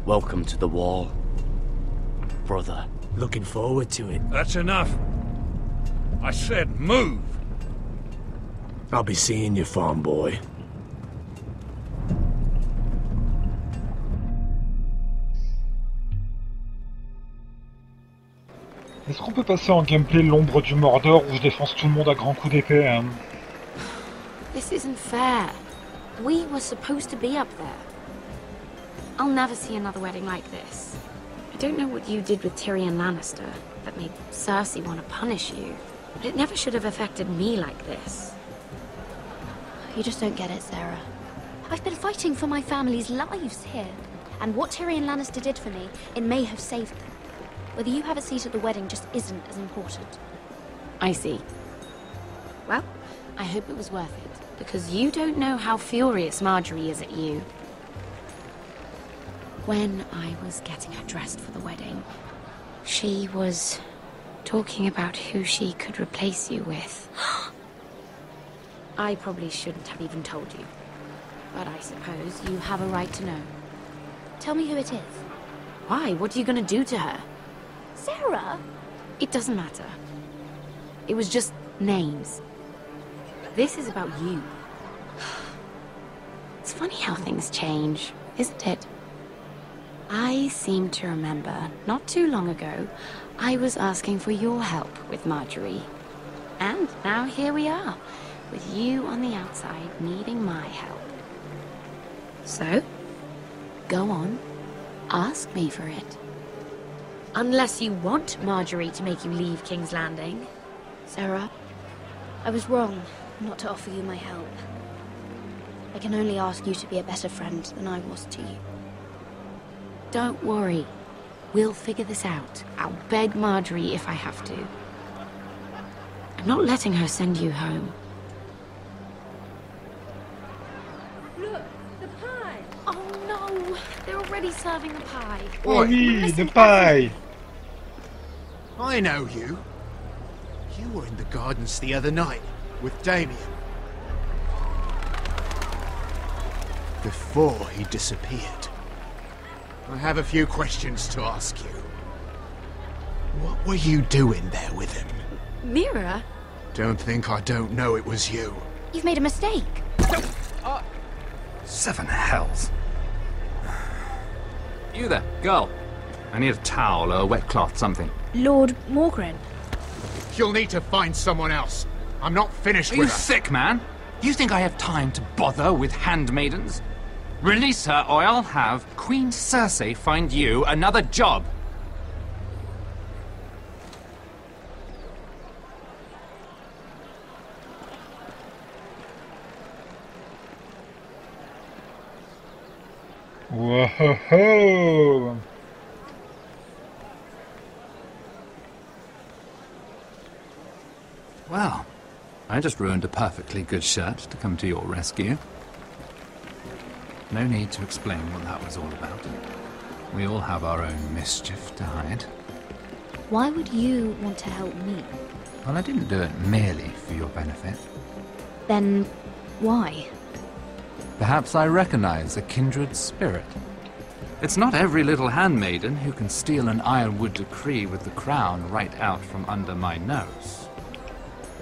Welcome to the wall, brother. Looking forward to it. That's enough. I said move. I'll be seeing you, farm boy. Est-ce qu'on peut passer en gameplay l'ombre du Mordor où je défonce tout le monde à grands coups d'épée hein? This isn't fair. We were supposed to be up there. I'll never see another wedding like this. I don't know what you did with Tyrion Lannister that made Cersei want to punish you, but it never should have affected me like this. You just don't get it, Sarah. I've been fighting for my family's lives here. And what Tyrion Lannister did for me, it may have saved them. Whether you have a seat at the wedding just isn't as important. I see. Well, I hope it was worth it, because you don't know how furious Marjorie is at you. When I was getting her dressed for the wedding, she was talking about who she could replace you with. I probably shouldn't have even told you, but I suppose you have a right to know. Tell me who it is. Why? What are you going to do to her? Sarah? It doesn't matter. It was just names. This is about you. It's funny how things change, isn't it? I seem to remember, not too long ago, I was asking for your help with Marjorie. And now here we are, with you on the outside needing my help. So, go on, ask me for it. Unless you want Marjorie to make you leave King's Landing. Sarah, I was wrong not to offer you my help. I can only ask you to be a better friend than I was to you. Don't worry. We'll figure this out. I'll beg Marjorie if I have to. I'm not letting her send you home. Look, the pie! Oh no! They're already serving the pie. Oh oui, the pie! I know you. You were in the gardens the other night with Damien. Before he disappeared. I have a few questions to ask you. What were you doing there with him? Mira? Don't think I don't know it was you. You've made a mistake. Seven hells. You there, girl. I need a towel or a wet cloth, something. Lord Morgren. You'll need to find someone else. I'm not finished Are with you her. sick, man? You think I have time to bother with handmaidens? Release her, or I'll have Queen Cersei find you another job. Whoa! Well, I just ruined a perfectly good shirt to come to your rescue. No need to explain what that was all about. We all have our own mischief to hide. Why would you want to help me? Well, I didn't do it merely for your benefit. Then, why? Perhaps I recognize a kindred spirit. It's not every little handmaiden who can steal an Ironwood decree with the crown right out from under my nose.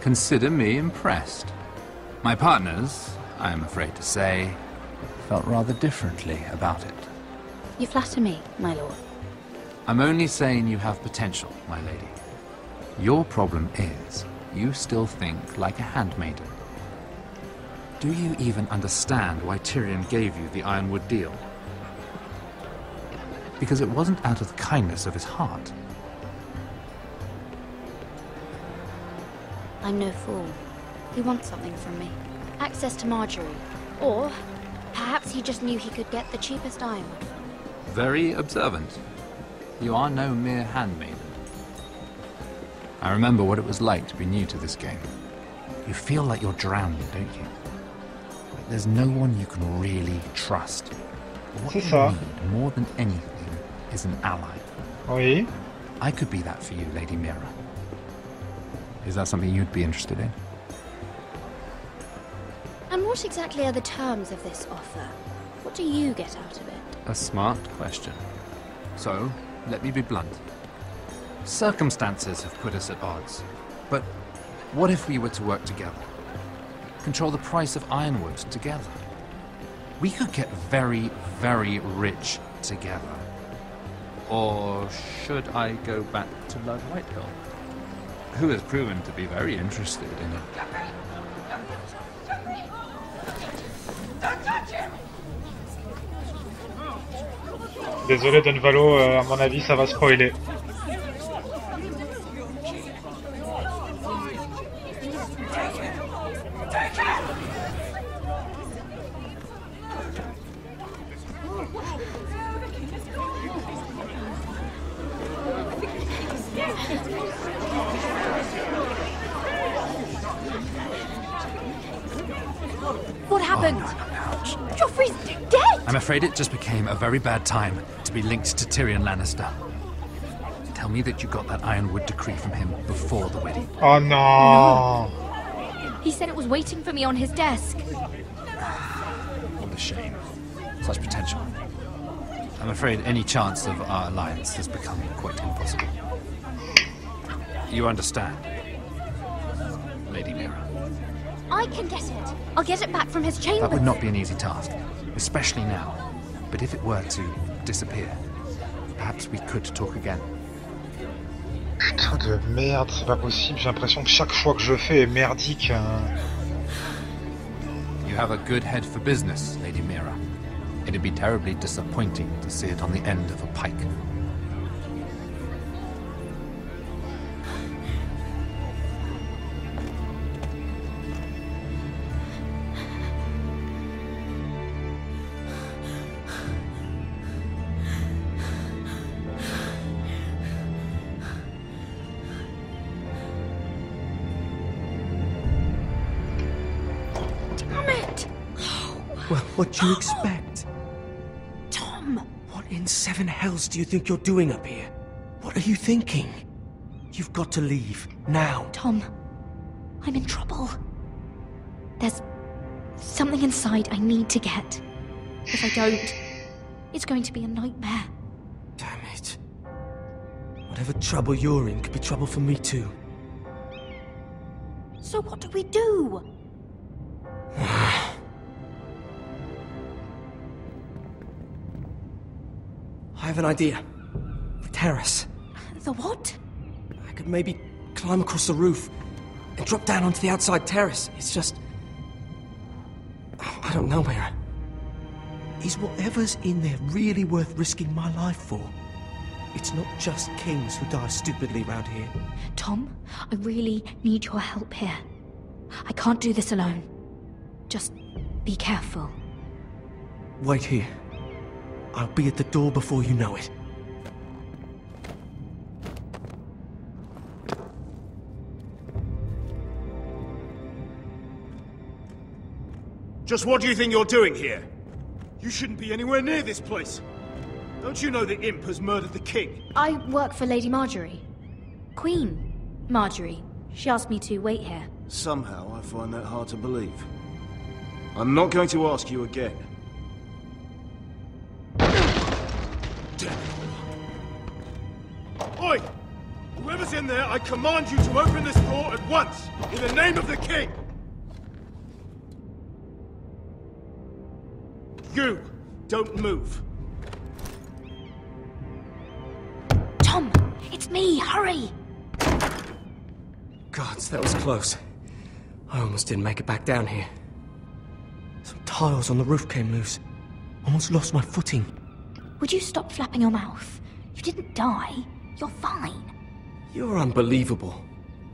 Consider me impressed. My partners, I am afraid to say, felt rather differently about it. You flatter me, my lord. I'm only saying you have potential, my lady. Your problem is, you still think like a handmaiden. Do you even understand why Tyrion gave you the Ironwood deal? Because it wasn't out of the kindness of his heart. I'm no fool. He wants something from me. Access to Marjorie. Or, perhaps he just knew he could get the cheapest Ironwood. Very observant. You are no mere handmaiden. I remember what it was like to be new to this game. You feel like you're drowning, don't you? Like there's no one you can really trust. But what you need, more than anything, is an ally. Oui. I could be that for you, Lady Mira. Is that something you'd be interested in? And what exactly are the terms of this offer? What do you get out of it? A smart question. So, let me be blunt. Circumstances have put us at odds. But what if we were to work together? Control the price of Ironwood together? We could get very, very rich together. Or should I go back to Lord Whitehill, who has proven to be very interested in it? Désolé Dunvalo, à mon avis ça va spoiler. What happened? Joffrey's dead! I'm afraid it just became a very bad time to be linked to Tyrion Lannister. Tell me that you got that Ironwood decree from him before the wedding. Oh no! He said it was waiting for me on his desk. What a shame. Such potential. I'm afraid any chance of our alliance has become quite impossible. You understand, Lady Mira? I can get it. I'll get it back from his chambers. That would not be an easy task, especially now. But if it were to disappear, perhaps we could talk again. Putain de merde, c'est pas possible. J'ai l'impression que chaque choix que je fais est merdique. You have a good head for business, Lady Mira. It'd be terribly disappointing to see it on the end of a pike. Well, what do you expect? Tom! What in seven hells do you think you're doing up here? What are you thinking? You've got to leave, now. Tom, I'm in trouble. There's something inside I need to get. If I don't, it's going to be a nightmare. Damn it. Whatever trouble you're in could be trouble for me too. So what do we do? I have an idea. The terrace. The what? I could maybe climb across the roof and drop down onto the outside terrace. It's just... I don't know, Mira. Is whatever's in there really worth risking my life for? It's not just kings who die stupidly around here. Tom, I really need your help here. I can't do this alone. Just be careful. Wait here. I'll be at the door before you know it. Just what do you think you're doing here? You shouldn't be anywhere near this place. Don't you know the imp has murdered the king? I work for Lady Marjorie. Queen Marjorie. She asked me to wait here. Somehow I find that hard to believe. I'm not going to ask you again. Oi! Whoever's in there, I command you to open this door at once, in the name of the king! You, don't move. Tom, it's me, hurry! Gods, that was close. I almost didn't make it back down here. Some tiles on the roof came loose. Almost lost my footing. Would you stop flapping your mouth? You didn't die. You're fine. You're unbelievable.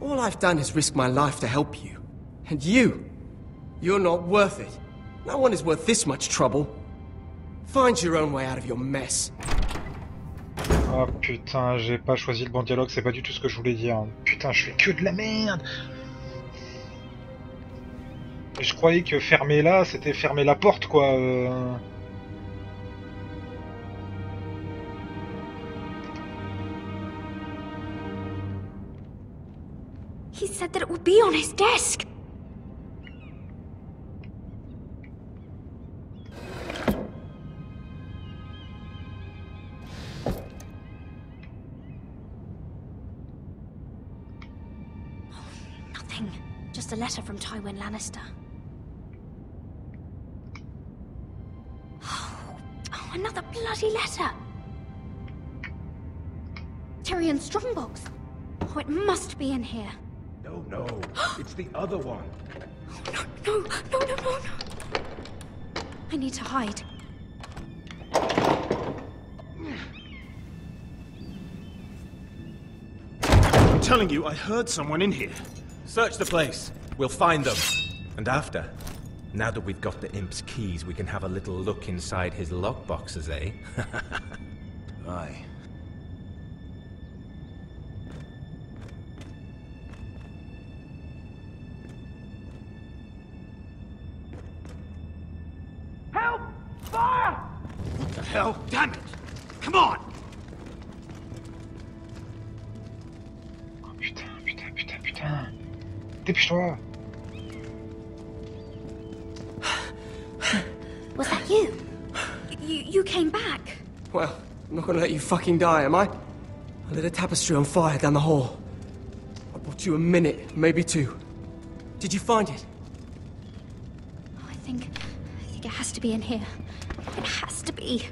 All I've done is risk my life to help you. And you're not worth it. No one is worth this much trouble. Find your own way out of your mess. Oh putain, j'ai pas choisi le bon dialogue, c'est pas du tout ce que je voulais dire. Putain, je fais que de la merde. Et je croyais que fermer là, c'était fermer la porte, quoi. He said that it would be on his desk. Nothing. Just a letter from Tywin Lannister. Oh, another bloody letter. Tyrion Strongbox. Oh, it must be in here. No, it's the other one. No. I need to hide. I'm telling you, I heard someone in here. Search the place. We'll find them. And after, now that we've got the imp's keys, we can have a little look inside his lockboxes, eh? Aye. Help! Fire! What the hell? Damn it! Come on! Oh, putain. Dépêche-toi. Was that you? You came back. Well, I'm not gonna let you fucking die, am I? I lit a tapestry on fire down the hall. I bought you a minute, maybe two. Did you find it? I think it has to be in here. It has to be.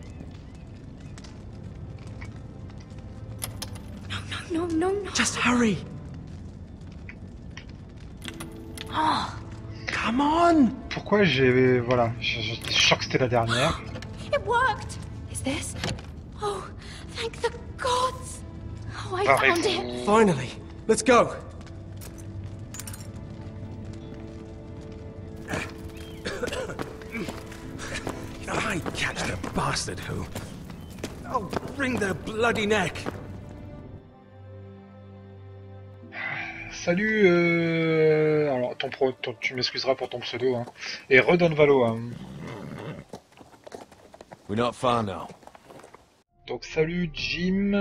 No. Just hurry. Oh. Come on. Pourquoi j'ai... Voilà, j'étais sûr que c'était la dernière. It worked. Is this? Oh, thank the gods. Oh, I found it. Finally. Let's go. If I catch the bastard who... I'll wring their bloody neck. Salut, alors tu m'excuseras pour ton pseudo, hein. Et redonne Valo. Hein. We're not far now. Donc salut Jimb,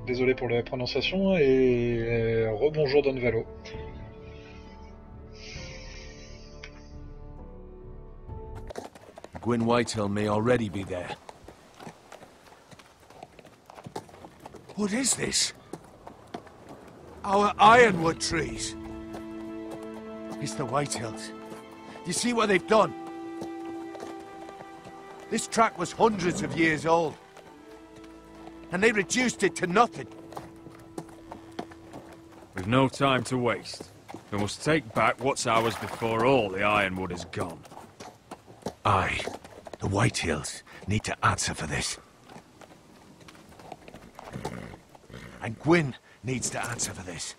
désolé pour la prononciation, et rebonjour Don Valo. Gwyn Whitehill may already be there. What is this? Our ironwood trees. It's the Whitehills. You see what they've done? This track was hundreds of years old. And they reduced it to nothing. We've no time to waste. We must take back what's ours before all the ironwood is gone. Aye. The Whitehills need to answer for this. And Gwyn needs to answer for this.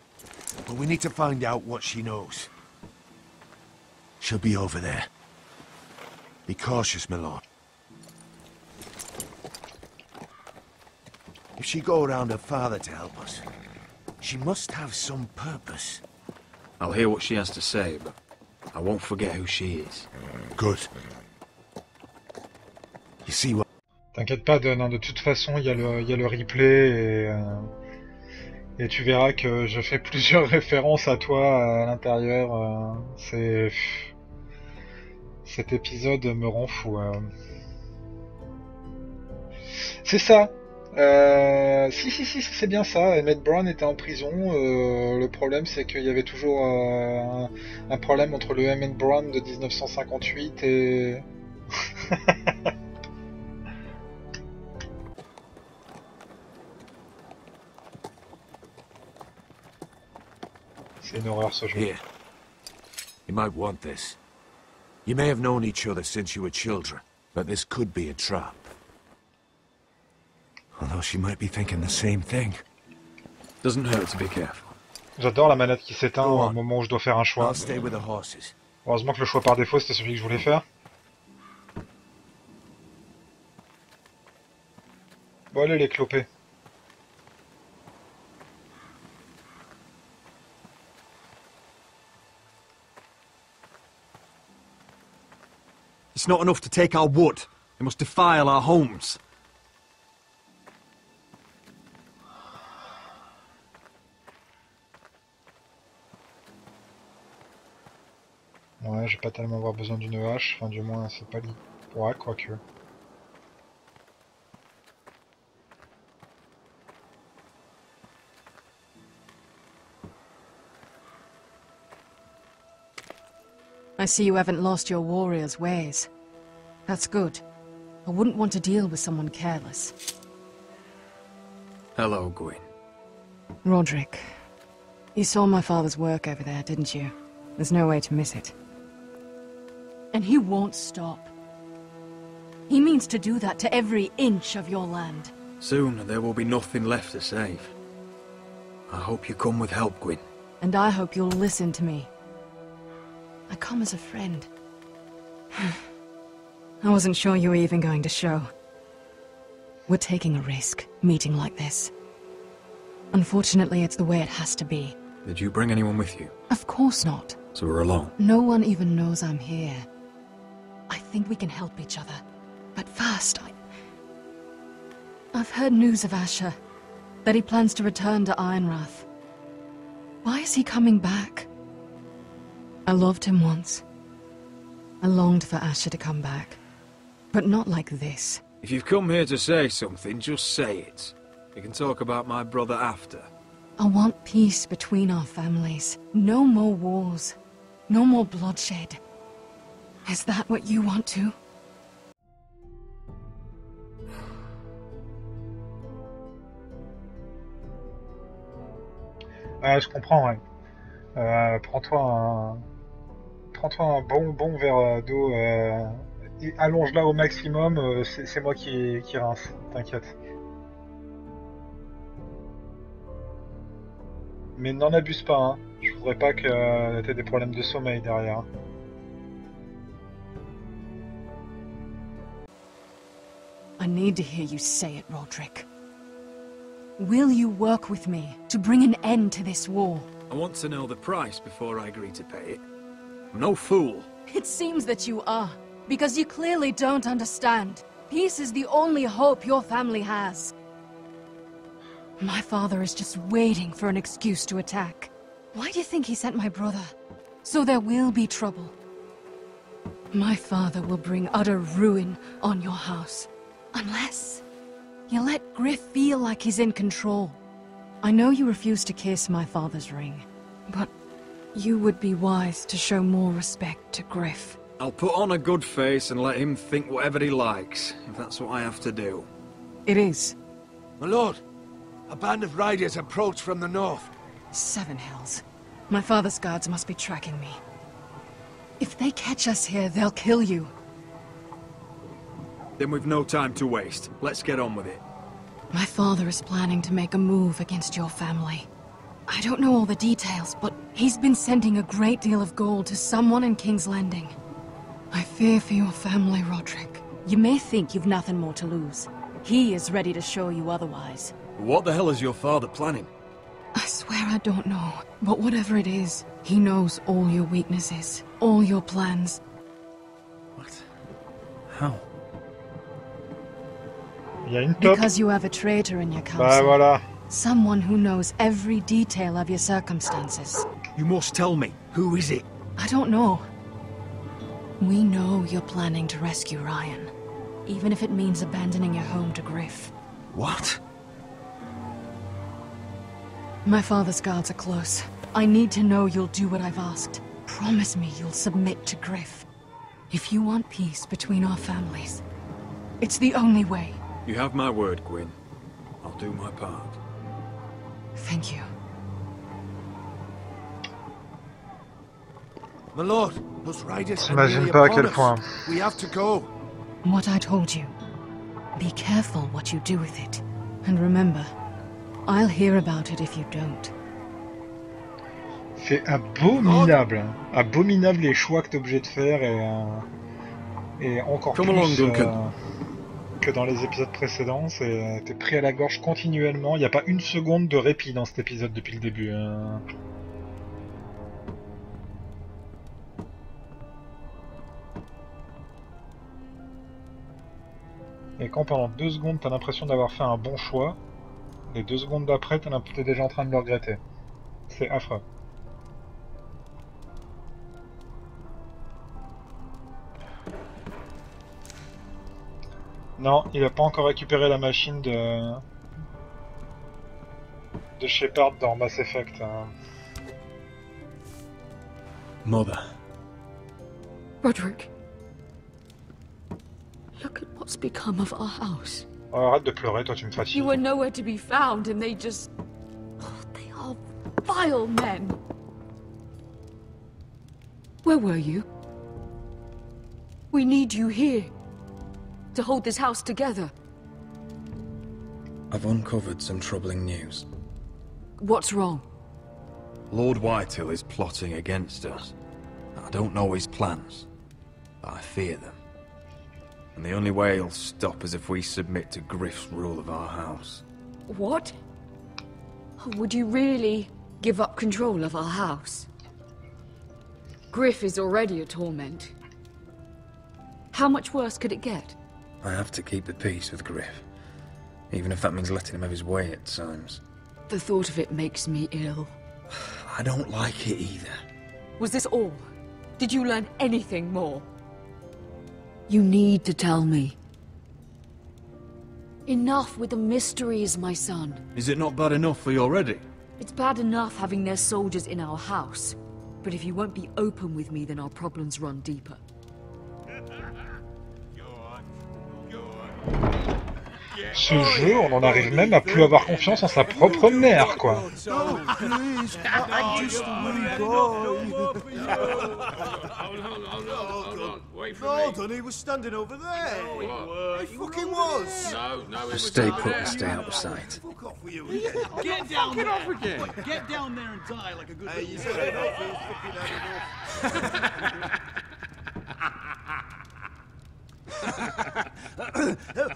But we need to find out what she knows. She'll be over there. Be cautious, my lord. she go around her father to help us, she must have some purpose. I'll hear what she has to say, but I won't forget who she is. Good. You see what... T'inquiète pas, Don, hein, de toute façon, il y a le replay et tu verras que je fais plusieurs références à toi à l'intérieur. Cet épisode me rend fou. C'est ça. Si, c'est bien ça. Emmett Brown était en prison. Le problème, c'est qu'il y avait toujours un problème entre le Emmett Brown de 1958 et... C'est une horreur, ce jeu. Here. You might want this. You may have known each other since you were children, but this could be a trap. Although she might be thinking the same thing. Doesn't hurt to be careful. J'adore la manette qui s'éteint au moment où je dois faire un choix. I'll stay with the horses. Heureusement que le choix par défaut c'était celui que je voulais faire. Bon allez les clopés. It's not enough to take our wood. They must defile our homes. Ouais, je vais pas tellement avoir besoin d'une hache, enfin du moins c'est pas ouais, quoique. I see you haven't lost your warrior's ways. That's good. I wouldn't want to deal with someone careless. Hello, Gwyn. Roderick, you saw my father's work over there, didn't you? There's no way to miss it. And he won't stop. He means to do that to every inch of your land. Soon there will be nothing left to save. I hope you come with help, Gwyn. And I hope you'll listen to me. I come as a friend. I wasn't sure you were even going to show. We're taking a risk, meeting like this. Unfortunately, it's the way it has to be. Did you bring anyone with you? Of course not. So we're alone? No one even knows I'm here. I think we can help each other. But first, I've heard news of Asher. That he plans to return to Ironrath. Why is he coming back? I loved him once. I longed for Asher to come back. But not like this. If you've come here to say something, just say it. We can talk about my brother after. I want peace between our families. No more wars. No more bloodshed. Is that what you want too? Je comprends, ouais. Prends-toi un bon verre d'eau et allonge-la au maximum, c'est moi qui rince, t'inquiète. Mais n'en abuse pas, hein. Je voudrais pas que t'aies des problèmes de sommeil derrière. I need to hear you say it, Roderick. Will you work with me to bring an end to this war? I want to know the price before I agree to pay it. I'm no fool. It seems that you are, because you clearly don't understand. Peace is the only hope your family has. My father is just waiting for an excuse to attack. Why do you think he sent my brother? So there will be trouble. My father will bring utter ruin on your house. Unless you let Griff feel like he's in control. I know you refuse to kiss my father's ring, but you would be wise to show more respect to Griff. I'll put on a good face and let him think whatever he likes, if that's what I have to do. It is. My lord, a band of riders approach from the north. Seven Hells. My father's guards must be tracking me. If they catch us here, they'll kill you. Then we've no time to waste. Let's get on with it. My father is planning to make a move against your family. I don't know all the details, but he's been sending a great deal of gold to someone in King's Landing. I fear for your family, Roderick. You may think you've nothing more to lose. He is ready to show you otherwise. What the hell is your father planning? I swear I don't know. But whatever it is, he knows all your weaknesses, all your plans. How? Il y a une top. Because you have a traitor in your council. Bah voilà. Someone who knows every detail of your circumstances. You must tell me. Who is it? I don't know. We know you're planning to rescue Ryan. Even if it means abandoning your home to Griff. What? My father's guards are close. I need to know you'll do what I've asked. Promise me you'll submit to Griff. If you want peace between our families, it's the only way. You have my word, Gwyn. I'll do my part. Thank you. My lord, those riders are T'imagines nearly pas à upon quel us. point. We have to go. What I told you. Be careful what you do with it. And remember, I'll hear about it if you don't. C'est abominable. Abominable les choix que t'es obligé de faire et encore Come plus along, Duncan. que dans les épisodes précédents. T'es pris à la gorge continuellement. Il n'y a pas une seconde de répit dans cet épisode depuis le début. Et quand pendant 2 secondes t'as l'impression d'avoir fait un bon choix, les 2 secondes d'après t'es déjà en train de le regretter. C'est affreux. Non, il a pas encore récupéré la machine de Shepard dans Mass Effect. Mother. Roderick. Look at what's become of our house. Oh, arrête de pleurer, toi tu me fatigues. You were nowhere to be found and they just... Oh, they are vile men. Where were you? We need you here. To hold this house together. I've uncovered some troubling news. What's wrong? Lord Whitehill is plotting against us. I don't know his plans, but I fear them. And the only way he'll stop is if we submit to Griff's rule of our house. What? Would you really give up control of our house? Griff is already a torment. How much worse could it get? I have to keep the peace with Griff, even if that means letting him have his way at times. The thought of it makes me ill. I don't like it either. Was this all? Did you learn anything more? You need to tell me. Enough with the mysteries, my son. Is it not bad enough for you already? It's bad enough having their soldiers in our house. But if you won't be open with me, then our problems run deeper. Ce jeu, on en arrive même à plus avoir confiance en sa propre mère, quoi. Hold, he was standing over there. He fucking was. Just stay put and stay out of sight. Get down there. Off again. Get down there and die like a good Hey, you said enough. He's fucking had enough.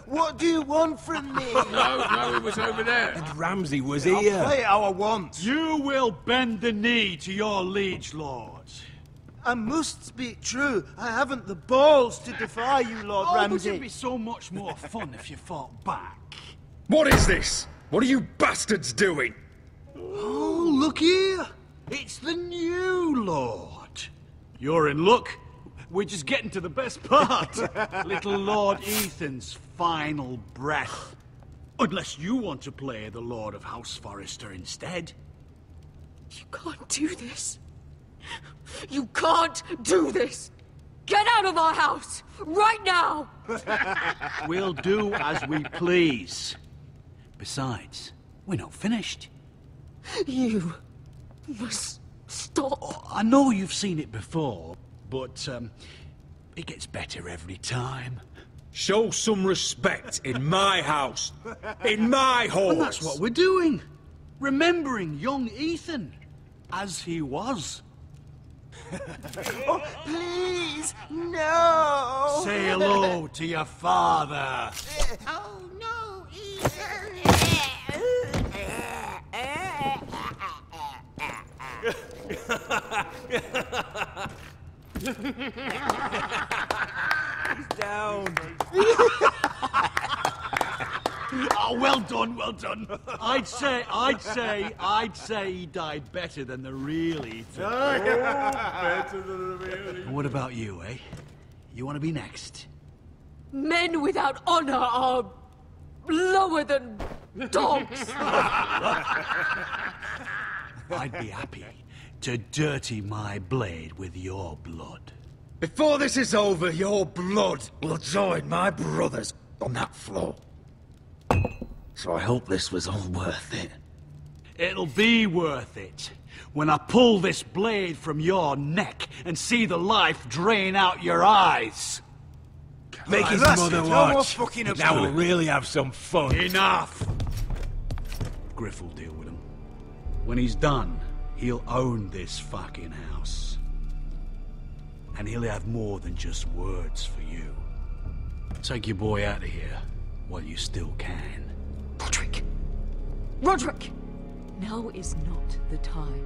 What do you want from me? No, it was over there. And Ramsay was here. I'll play how I want. You will bend the knee to your liege lord. I must speak true. I haven't the balls to defy you, Lord Ramsay. But it'd be so much more fun if you fought back. What is this? What are you bastards doing? Oh, look here. It's the new lord. You're in luck. We're just getting to the best part. Little Lord Ethan's final breath. Unless you want to play the Lord of House Forrester instead. You can't do this. You can't do this. Get out of our house, right now! We'll do as we please. Besides, we're not finished. You must stop. I know you've seen it before, but it gets better every time. Show some respect in my house. In my hall. And that's what we're doing. Remembering young Ethan. As he was. Oh, please, no! Say hello to your father. Oh, no, Ethan! Down. Oh, well done, well done. I'd say he died better than the real Ethan. Better than the real And what about you, eh? You want to be next? Men without honor are lower than dogs. I'd be happy to dirty my blade with your blood. Before this is over, your blood will join my brother's on that floor. So I hope this was all worth it. It'll be worth it when I pull this blade from your neck and see the life drain out your eyes. Make his mother watch. Now we'll really have some fun. Enough! Griff will deal with him. When he's done, he'll own this fucking house. And he'll have more than just words for you. Take your boy out of here while you still can. Roderick! Roderick! Now is not the time.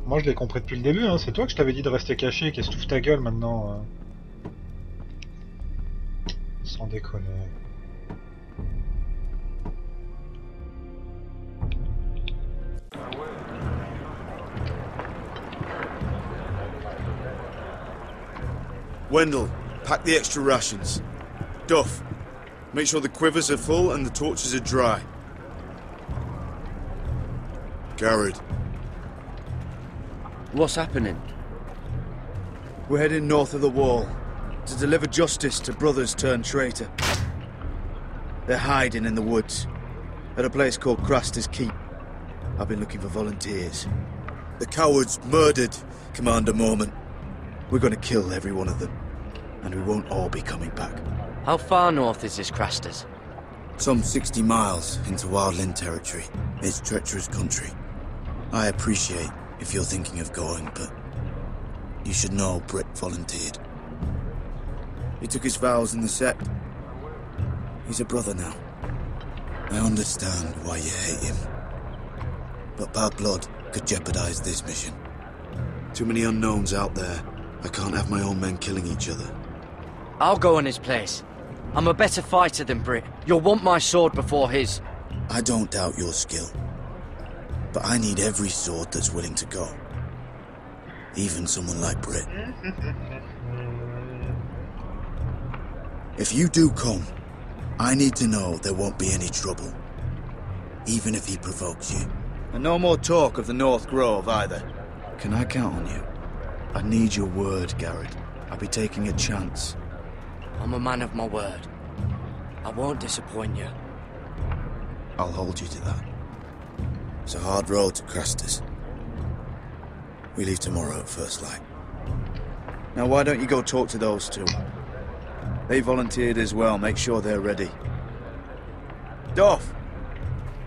Moi je l'ai compris depuis le début, hein. C'est toi que je t'avais dit de rester caché, qu'est-ce que tu fous ta gueule maintenant Sans déconner. Wendell, pack the extra rations. Duff, make sure the quivers are full and the torches are dry. Garrett. What's happening? We're heading north of the wall to deliver justice to brothers turned traitor. They're hiding in the woods at a place called Craster's Keep. I've been looking for volunteers. The cowards murdered Commander Mormont. We're gonna kill every one of them, and we won't all be coming back. How far north is this Craster's? Some 60 miles into Wildland territory. It's treacherous country. I appreciate if you're thinking of going, but you should know Britt volunteered. He took his vows in the sect. He's a brother now. I understand why you hate him. But bad blood could jeopardize this mission. Too many unknowns out there. I can't have my own men killing each other. I'll go in his place. I'm a better fighter than Britt. You'll want my sword before his. I don't doubt your skill. But I need every sword that's willing to go. Even someone like Britt. If you do come, I need to know there won't be any trouble. Even if he provokes you. And no more talk of the North Grove either. Can I count on you? I need your word, Garrett. I'll be taking a chance. I'm a man of my word. I won't disappoint you. I'll hold you to that. It's a hard road to Craster's. We leave tomorrow at first light. Now why don't you go talk to those two? They volunteered as well. Make sure they're ready. Duff!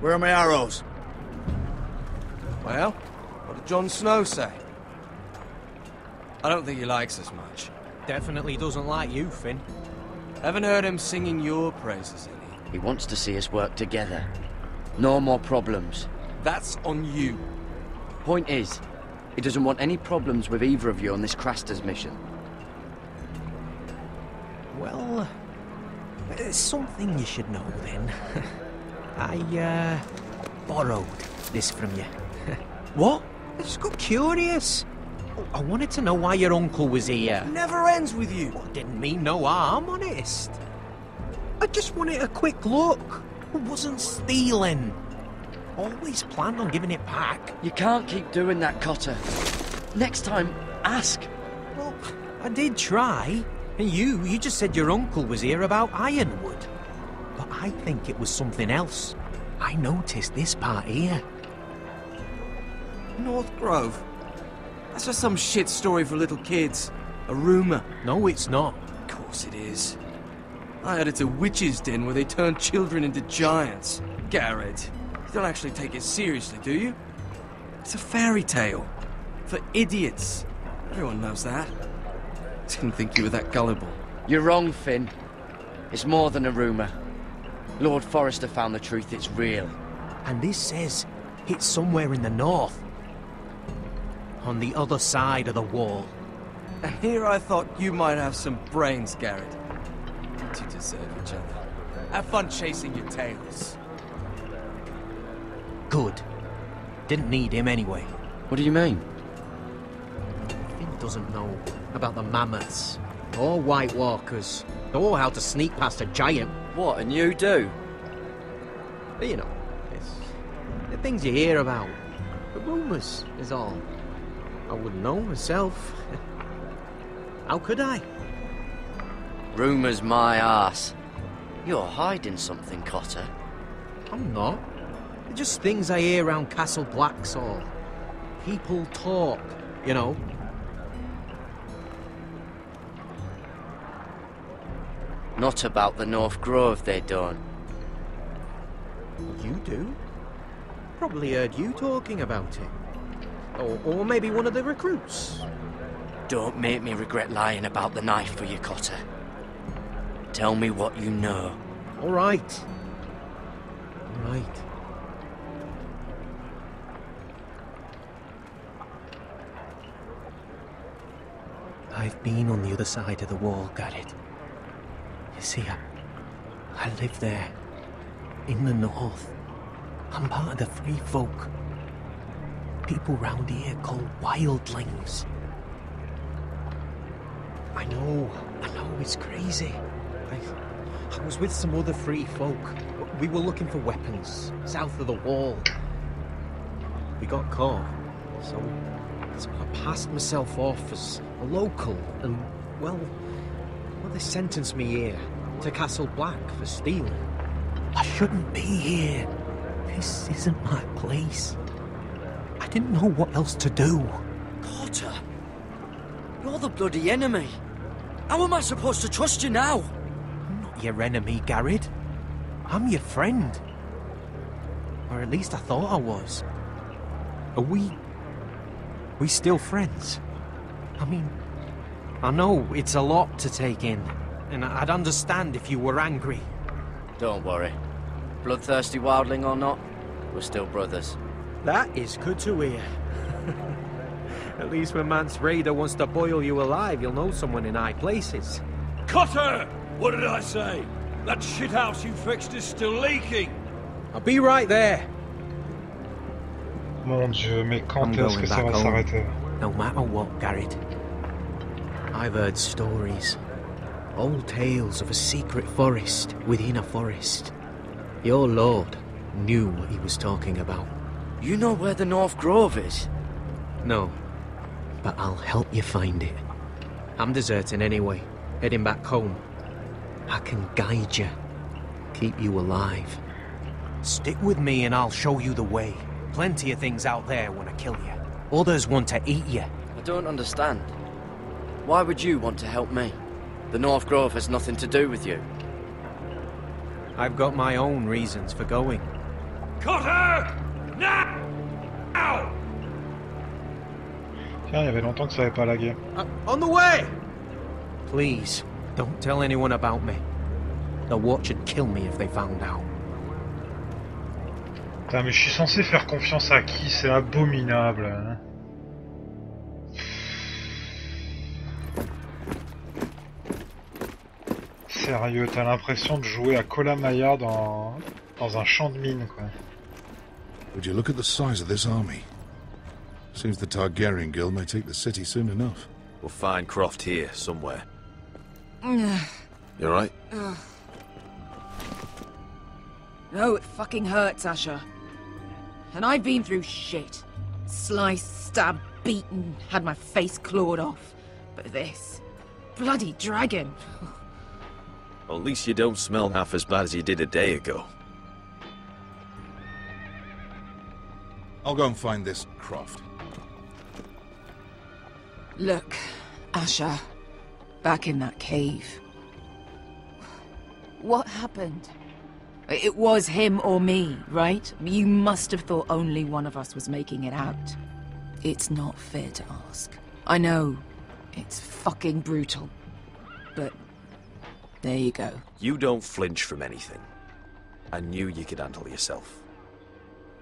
Where are my arrows? Well, what did Jon Snow say? I don't think he likes us much. Definitely doesn't like you, Finn. Haven't heard him singing your praises any. He wants to see us work together. No more problems. That's on you. Point is, he doesn't want any problems with either of you on this Craster's mission. Well, there's something you should know then. I, borrowed this from you. What? I just got curious. I wanted to know why your uncle was here. Never ends with you. Well, didn't mean no harm, honest. I just wanted a quick look. I wasn't stealing. Always planned on giving it back. You can't keep doing that, Cotter. Next time, ask. Well, I did try. And you just said your uncle was here about Ironwood. But I think it was something else. I noticed this part here. North Grove? That's just some shit story for little kids. A rumor. No, it's not. Of course it is. I heard it's a witch's den where they turn children into giants. Garrett, you don't actually take it seriously, do you? It's a fairy tale. For idiots. Everyone knows that. Didn't think you were that gullible. You're wrong, Finn. It's more than a rumor. Lord Forrester found the truth, it's real. And this says it's somewhere in the north. On the other side of the wall. And here I thought you might have some brains, Garrett. You two deserve each other. Have fun chasing your tails. Good. Didn't need him anyway. What do you mean? Finn doesn't know about the mammoths, or White Walkers, or how to sneak past a giant. What, and you do? But you know, it's the things you hear about. The rumours is all. I wouldn't know myself. How could I? Rumours my arse. You're hiding something, Cotter. I'm not. They're just things I hear around Castle Blacksall. People talk, you know. Not about the North Grove, they don't. You do? Probably heard you talking about it. Or maybe one of the recruits. Don't make me regret lying about the knife for you, Cotter. Tell me what you know. All right. All right. I've been on the other side of the wall, Garrett. You see, I live there, in the north. I'm part of the free folk. People round here called wildlings. I know, it's crazy. I was with some other free folk. We were looking for weapons, south of the wall. We got caught, so I passed myself off as a local, and, well, they sentenced me here, to Castle Black, for stealing. I shouldn't be here. This isn't my place. I didn't know what else to do. Cotter, you're the bloody enemy. How am I supposed to trust you now? I'm not your enemy, Garrett. I'm your friend. Or at least I thought I was. Are we still friends? I mean, I know it's a lot to take in, and I'd understand if you were angry. Don't worry. Bloodthirsty wildling or not, we're still brothers. That is good to hear. At least when Mance Raider wants to boil you alive, you'll know someone in high places. Cotter! What did I say? That shithouse you fixed is still leaking! I'll be right there. Mon Dieu, mais quand est-ce que ça va s'arrêter? No matter what, Garrett. I've heard stories. Old tales of a secret forest within a forest. Your lord knew what he was talking about. You know where the North Grove is? No, but I'll help you find it. I'm deserting anyway, heading back home. I can guide you, keep you alive. Stick with me and I'll show you the way. Plenty of things out there want to kill you. Others want to eat you. I don't understand. Why would you want to help me? The North Grove has nothing to do with you. I've got my own reasons for going. Cotter! Now! Tiens, il y avait longtemps que ça avait pas lagué. On the way! Please, don't tell anyone about me. The Watch would kill me if they found out. Putain, mais je suis censé faire confiance à qui? C'est abominable. Hein. Sérieux, t'as l'impression de jouer à Kolamaya dans un champ de mine, quoi. Would you look at the size of this army? Seems the Targaryen Guild may take the city soon enough. We'll find Croft here, somewhere. You alright? No, it fucking hurts, Asher. And I've been through shit. Sliced, stabbed, beaten, had my face clawed off. But this... bloody dragon. Well, at least you don't smell half as bad as you did a day ago. I'll go and find this Croft. Look, Asher. Back in that cave. What happened? It was him or me, right? You must have thought only one of us was making it out. It's not fair to ask. I know. It's fucking brutal. But... there you go. You don't flinch from anything. I knew you could handle yourself.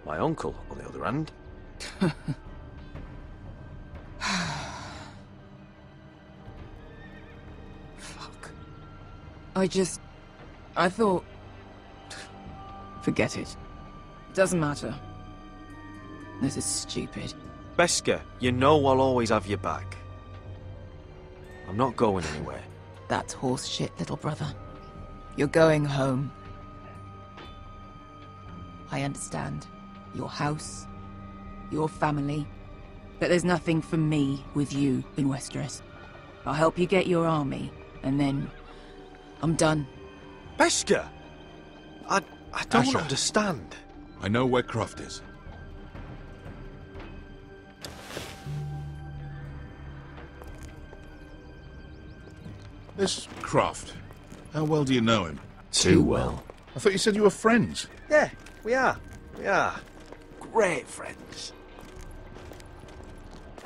My uncle, on the other hand... I thought... Forget it. Doesn't matter. This is stupid. Beskha, you know I'll always have your back. I'm not going anywhere. That's horse shit, little brother. You're going home. I understand. Your house, your family. But there's nothing for me with you in Westeros. I'll help you get your army, and then... I'm done. Beskha! I don't Asher. understand. I know where Croft is. This Croft, how well do you know him? Too well. I thought you said you were friends. Yeah, we are. We are. Great friends.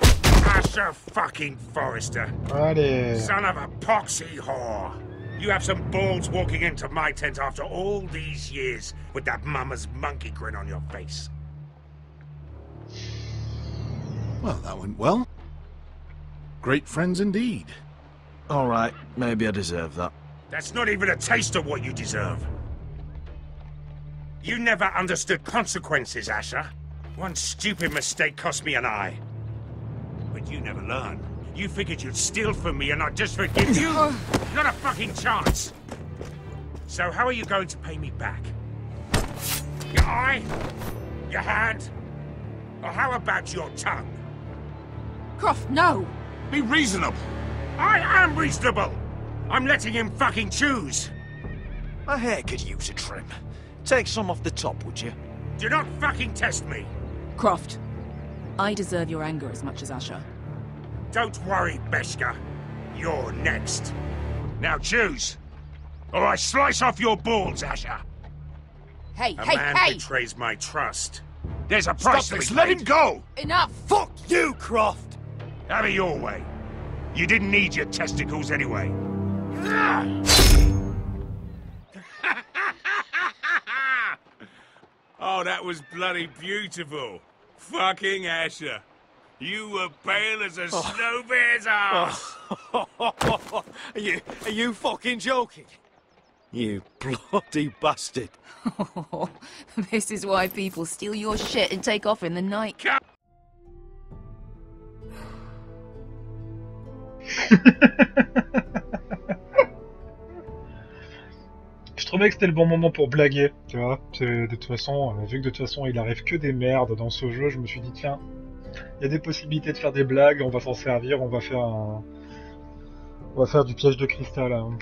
Asher fucking Forrester. Allez. Son of a poxy whore. You have some balls walking into my tent after all these years with that mama's monkey grin on your face. Well, that went well. Great friends indeed. All right, maybe I deserve that. That's not even a taste of what you deserve. You never understood consequences, Asher. One stupid mistake cost me an eye. But you never learned. You figured you'd steal from me and I'd just forgive you? Not a fucking chance. So how are you going to pay me back? Your eye? Your hand? Or how about your tongue? Croft, no! Be reasonable. I am reasonable. I'm letting him fucking choose. My hair could use a trim. Take some off the top, would you? Do not fucking test me. Croft, I deserve your anger as much as Asher. Don't worry, Beskha. You're next. Now choose, or I slice off your balls, Asher. Hey, A hey, man hey! betrays my trust. There's a price Stop to this! be Let paid. him go! Enough! Fuck you, Croft! Have it your way. You didn't need your testicles anyway. Oh, that was bloody beautiful. Fucking Asher. You were pale as a snow bear's ass. Are you fucking joking? You bloody bastard. This is why people steal your shit and take off in the night. Je trouvais que c'était le bon moment pour blaguer, tu vois. De toute façon, vu que de toute façon il arrive que des merdes dans ce jeu, je me suis dit tiens, il y a des possibilités de faire des blagues, on va s'en servir, on va faire du piège de cristal. Hein.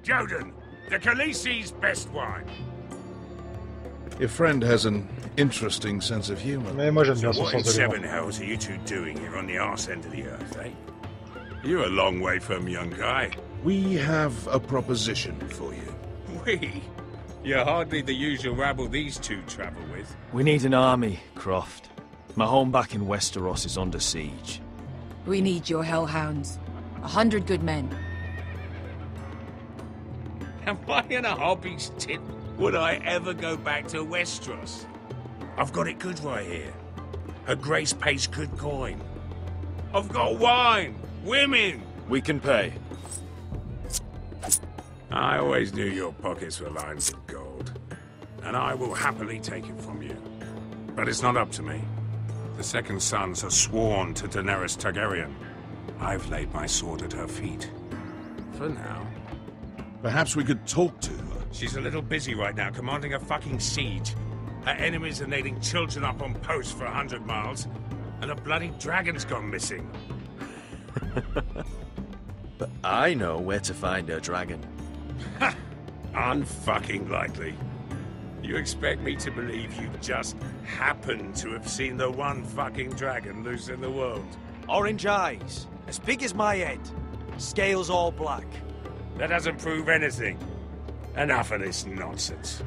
Joden, the Khaleesi's best wine. Your friend has an interesting sense of humor. Mais moi j'aime bien So son what in sens de l'humour. seven hells are you two doing here on the arse end of the earth, eh? You're a long way from young guy. We have a proposition for you. We? You're hardly the usual rabble these two travel with. We need an army, Croft. My home back in Westeros is under siege. We need your hellhounds. 100 good men. Am I in a hobby's tit? Would I ever go back to Westeros? I've got it good right here. Her Grace pays good coin. I've got wine, women. We can pay. I always knew your pockets were lined with gold, and I will happily take it from you. But it's not up to me. The Second Sons are sworn to Daenerys Targaryen. I've laid my sword at her feet. For now. Perhaps we could talk to her. She's a little busy right now, commanding a fucking siege. Her enemies are nailing children up on posts for 100 miles, and a bloody dragon's gone missing. But I know where to find her dragon. Ha! Unfucking likely. You expect me to believe you just happened to have seen the one fucking dragon loose in the world? Orange eyes, as big as my head. Scales all black. That doesn't prove anything. Enough of this nonsense.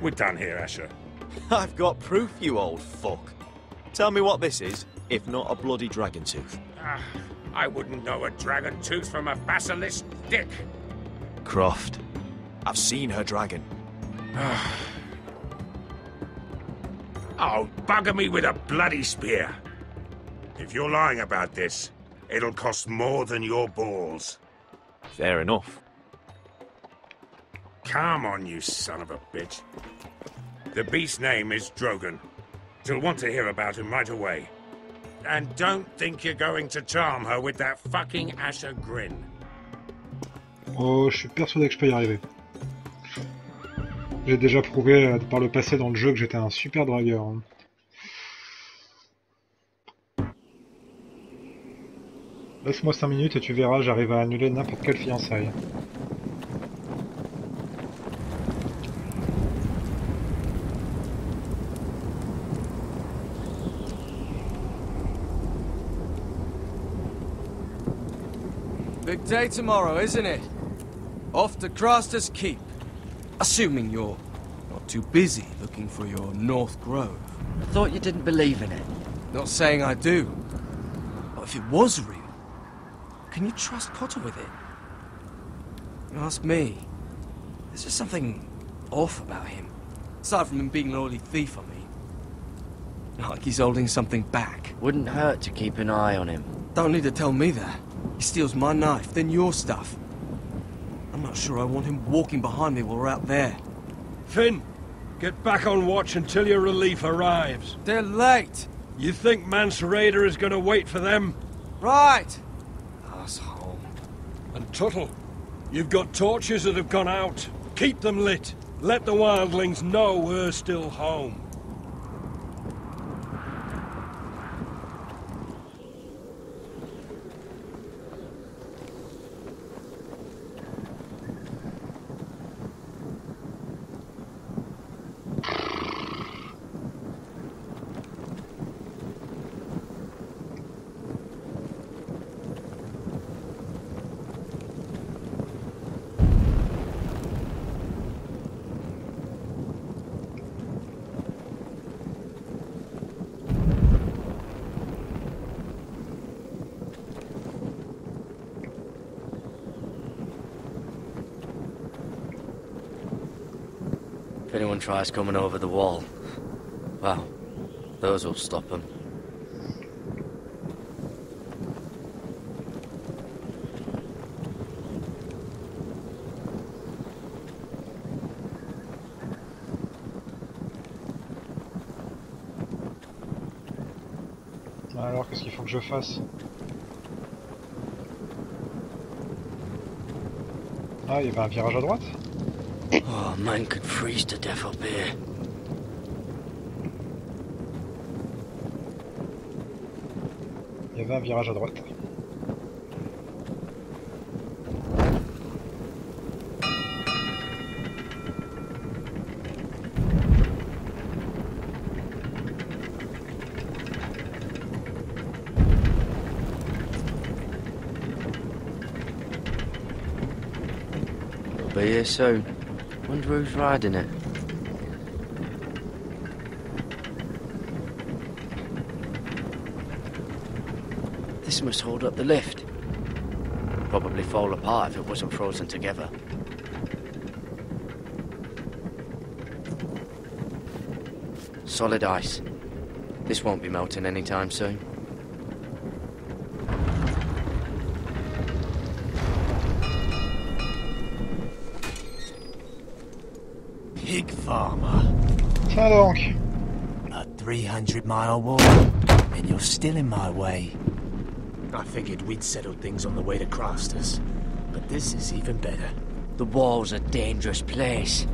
We're done here, Asher. I've got proof, you old fuck. Tell me what this is, if not a bloody dragon tooth. I wouldn't know a dragon tooth from a basilisk dick. Croft, I've seen her dragon. Oh, bugger me with a bloody spear. If you're lying about this, it'll cost more than your balls. Fair enough. Come on, you son of a bitch. The beast's name is Drogon. She'll want to hear about him right away. And don't think you're going to charm her with that fucking Asher grin. Oh, je suis persuadé que je peux y arriver. J'ai déjà prouvé par le passé dans le jeu que j'étais un super dragueur. Laisse-moi 5 minutes et tu verras, j'arrive à annuler n'importe quelle fiançaille. Big day tomorrow, isn't it? Off to Craster's Keep. Assuming you're not too busy looking for your North Grove. I thought you didn't believe in it. Not saying I do. But if it was real, can you trust Cotter with it? You ask me. There's just something off about him. Aside from him being an oily thief, I mean. Like he's holding something back. Wouldn't hurt to keep an eye on him. Don't need to tell me that. He steals my knife, then your stuff. I'm not sure I want him walking behind me while we're out there. Finn, get back on watch until your relief arrives. They're late. You think Mance Rayder is going to wait for them? Right. Asshole. And Tuttle, you've got torches that have gone out. Keep them lit. Let the wildlings know we're still home. If anyone tries coming over the wall, well, those will stop them. Alors, qu'est-ce qu'il faut que je fasse? Ah, il y avait un virage à droite? Oh, man could freeze to death up here. Il y avait un virage à droite. We'll be here soon. Wonder who's riding it. This must hold up the lift. Probably fall apart if it wasn't frozen together. Solid ice. This won't be melting anytime soon. Pig farmer. Tiens donc. A 300-mile walk, and you're still in my way. I figured we'd settled things on the way to Craster's, but this is even better. The wall's a dangerous place.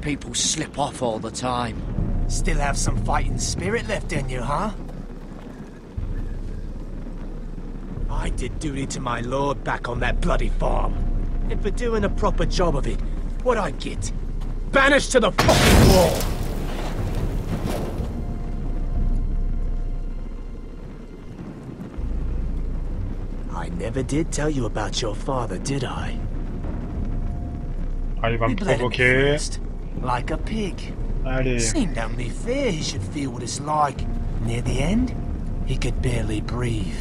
People slip off all the time. Still have some fighting spirit left in you, huh? I did duty to my lord back on that bloody farm. And for doing a proper job of it, what'd I get? Banished to the fucking wall! I never did tell you about your father, did I? Ah, il va me provoquer. Like a pig. Allez. Seemed only fair he should feel what it's like. Near the end, he could barely breathe.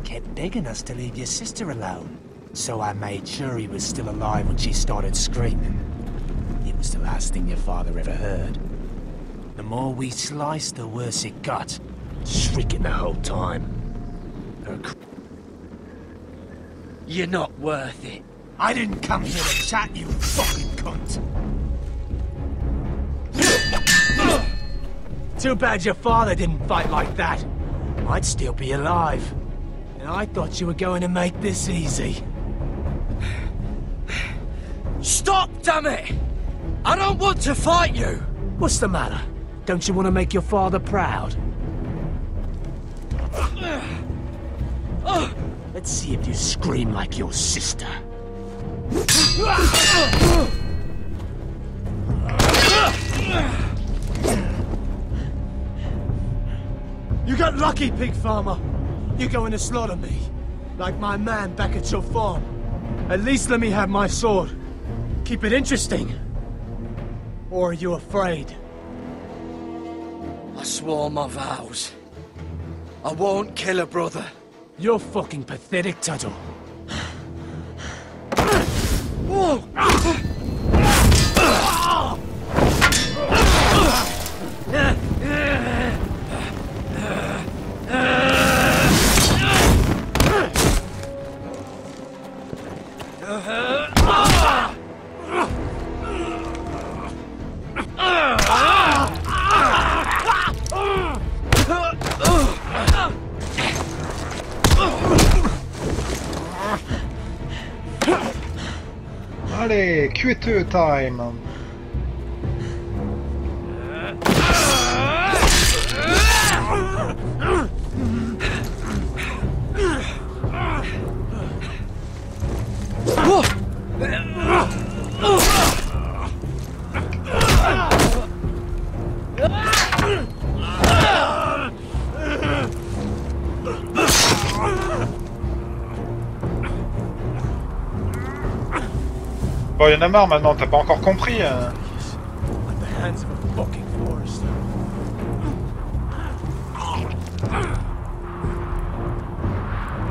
Kept begging us to leave your sister alone. So I made sure he was still alive when she started screaming. It was the last thing your father ever heard. The more we sliced, the worse it got. Shrieking the whole time. You're not worth it. I didn't come here to chat, you fucking cunt. Too bad your father didn't fight like that. I'd still be alive. And I thought you were going to make this easy. Stop, damn it! I don't want to fight you! What's the matter? Don't you want to make your father proud? Let's see if you scream like your sister. You got lucky, pig farmer. You're going to slaughter me, like my man back at your farm. At least let me have my sword. Keep it interesting. Or are you afraid? I swore my vows. I won't kill a brother. You're fucking pathetic, Tuttle. Allez, Q2 time. Bon, y'en a marre maintenant, t'as pas encore compris.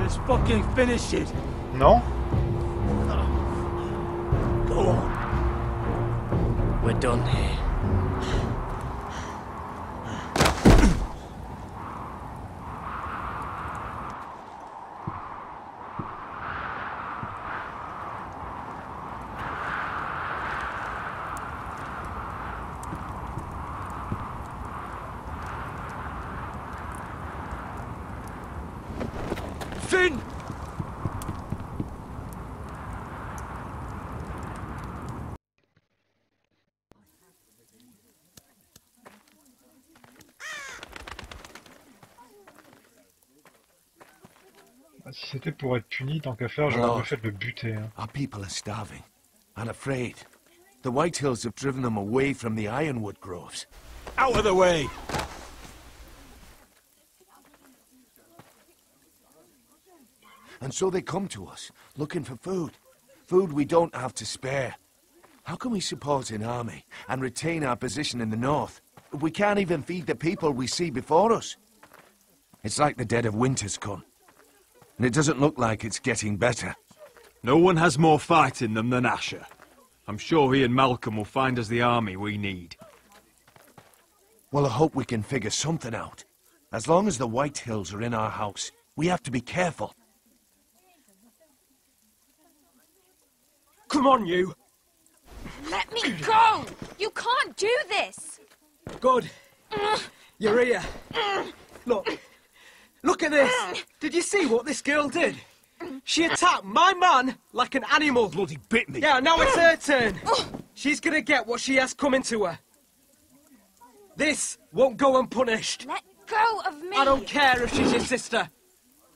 Let's fucking finish it. Non? Go on. We're done here. Finn! Si c'était pour être puni, tant qu'à faire, j'aurais mieux fait de le buter. Hein. Our people are starving and afraid. The Whitehills have driven them away from the ironwood groves. Out of the way! And so they come to us, looking for food. Food we don't have to spare. How can we support an army and retain our position in the north? We can't even feed the people we see before us. It's like the dead of winter's come. And it doesn't look like it's getting better. No one has more fight in them than Asher. I'm sure he and Malcolm will find us the army we need. Well, I hope we can figure something out. As long as the Whitehills are in our house, we have to be careful. Come on, you! Let me go! You can't do this! Good. You're here. Look. Look at this! Did you see what this girl did? She attacked my man like an animal. Bloody bit me. Yeah, now it's her turn. She's gonna get what she has coming to her. This won't go unpunished. Let go of me! I don't care if she's your sister.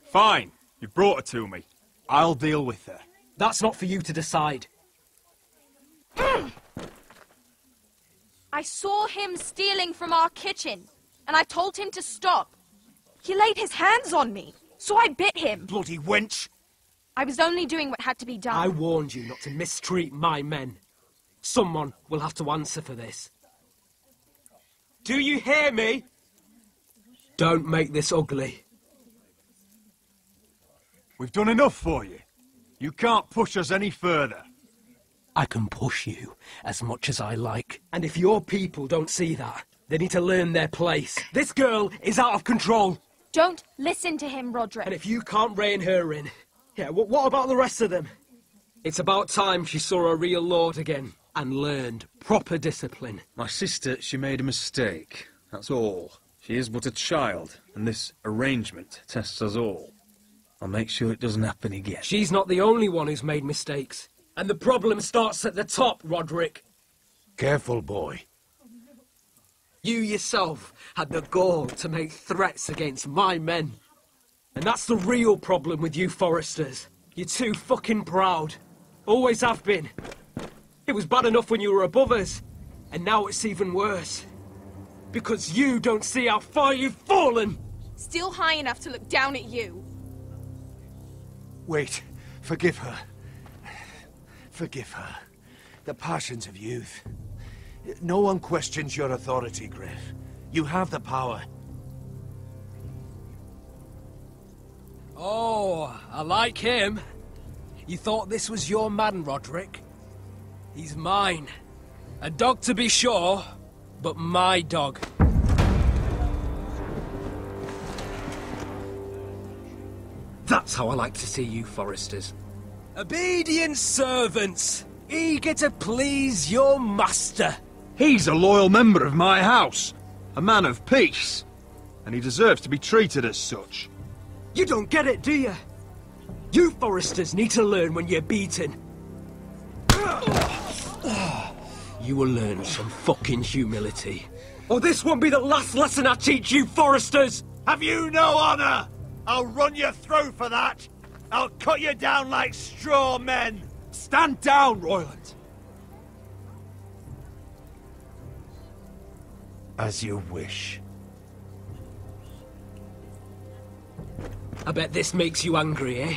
Fine. You brought her to me. I'll deal with her. That's not for you to decide. I saw him stealing from our kitchen, and I told him to stop. He laid his hands on me, so I bit him. Bloody wench! I was only doing what had to be done. I warned you not to mistreat my men. Someone will have to answer for this. Do you hear me? Don't make this ugly. We've done enough for you. You can't push us any further. I can push you as much as I like. And if your people don't see that, they need to learn their place. This girl is out of control. Don't listen to him, Roderick. And if you can't rein her in, yeah, what about the rest of them? It's about time she saw a real lord again and learned proper discipline. My sister, she made a mistake. That's all. She is but a child, and this arrangement tests us all. I'll make sure it doesn't happen again. She's not the only one who's made mistakes. And the problem starts at the top, Roderick. Careful, boy. You yourself had the gall to make threats against my men. And that's the real problem with you Forresters. You're too fucking proud. Always have been. It was bad enough when you were above us. And now it's even worse. Because you don't see how far you've fallen. Still high enough to look down at you. Wait. Forgive her. Forgive her. The passions of youth. No one questions your authority, Griff. You have the power. Oh, I like him. You thought this was your man, Roderick? He's mine. A dog to be sure, but my dog. That's how I like to see you, Forresters. Obedient servants, eager to please your master. He's a loyal member of my house, a man of peace, and he deserves to be treated as such. You don't get it, do you? You Forresters need to learn when you're beaten. You will learn some fucking humility. Or this won't be the last lesson I teach you, Forresters! Have you no honor? I'll run your throat for that. I'll cut you down like straw men. Stand down, Royland. As you wish. I bet this makes you angry, eh?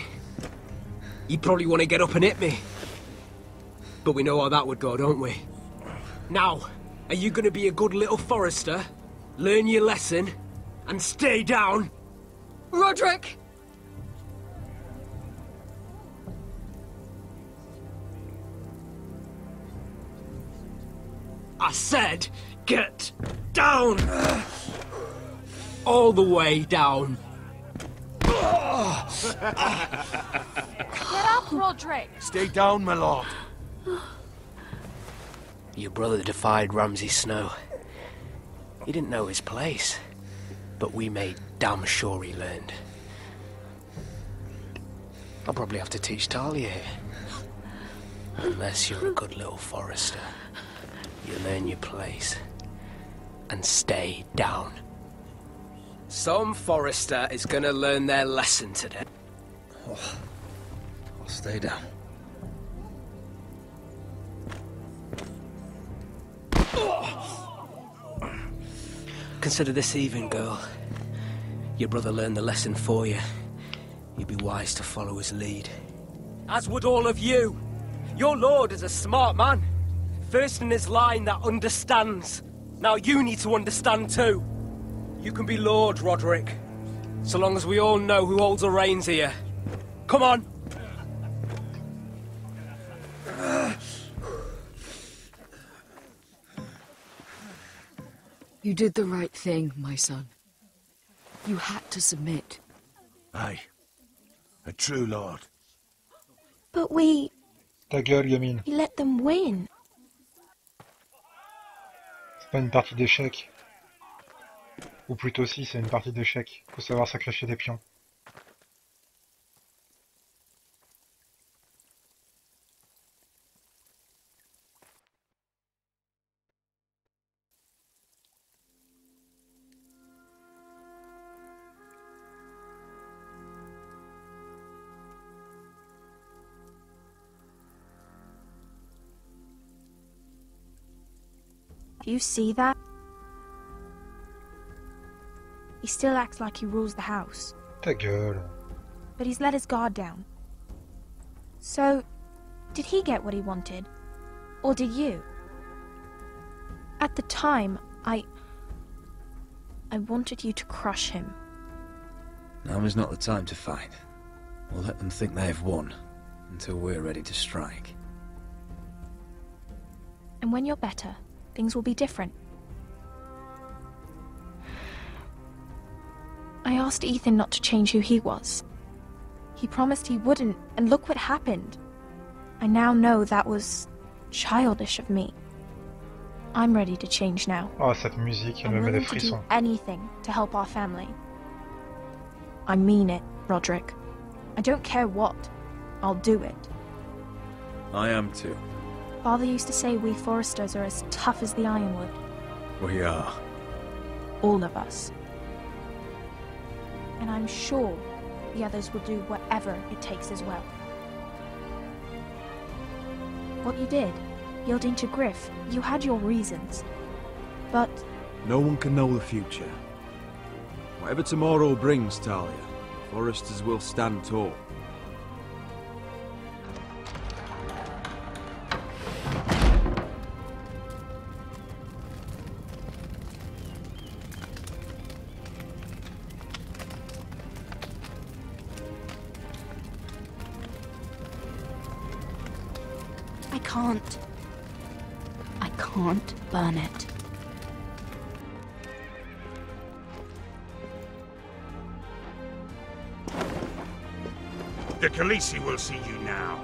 You probably want to get up and hit me. But we know how that would go, don't we? Now, are you going to be a good little Forrester, learn your lesson, and stay down? Roderick! I said, get down! All the way down. Get up, Roderick! Stay down, my lord. Your brother defied Ramsay Snow. He didn't know his place, but we made damn sure he learned. I'll probably have to teach Talia here. Unless you're a good little Forrester. You learn your place and stay down. Some Forrester is gonna learn their lesson today. Oh, I'll stay down. Consider this even, girl. Your brother learned the lesson for you. You'd be wise to follow his lead. As would all of you. Your lord is a smart man. First in his line that understands. Now you need to understand too. You can be Lord, Roderick. So long as we all know who holds the reins here. Come on! You did the right thing, my son. You had to submit. Aye. A true lord. But we Ta gueule, gamine. let them win. C'est pas une partie d'échecs. Ou plutôt si, c'est une partie d'échecs. Faut savoir sacrifier des pions. Do you see that? He still acts like he rules the house, Ta gueule. but he's let his guard down. So, did he get what he wanted? Or did you? At the time, I wanted you to crush him. Now is not the time to fight. We'll let them think they have won, until we're ready to strike. And when you're better, things will be different. I asked Ethan not to change who he was. He promised he wouldn't, and look what happened. I now know that was childish of me. I'm ready to change now. Oh, cette musique, elle I'm me met des willing to do frissons. anything to help our family. I mean it, Roderick. I don't care what. I'll do it. I am too. Father used to say we Forresters are as tough as the ironwood. We are. All of us. And I'm sure the others will do whatever it takes as well. What you did, yielding to Griff, you had your reasons. But No one can know the future. Whatever tomorrow brings, Talia, Forresters will stand tall. I can't burn it. The Khaleesi will see you now.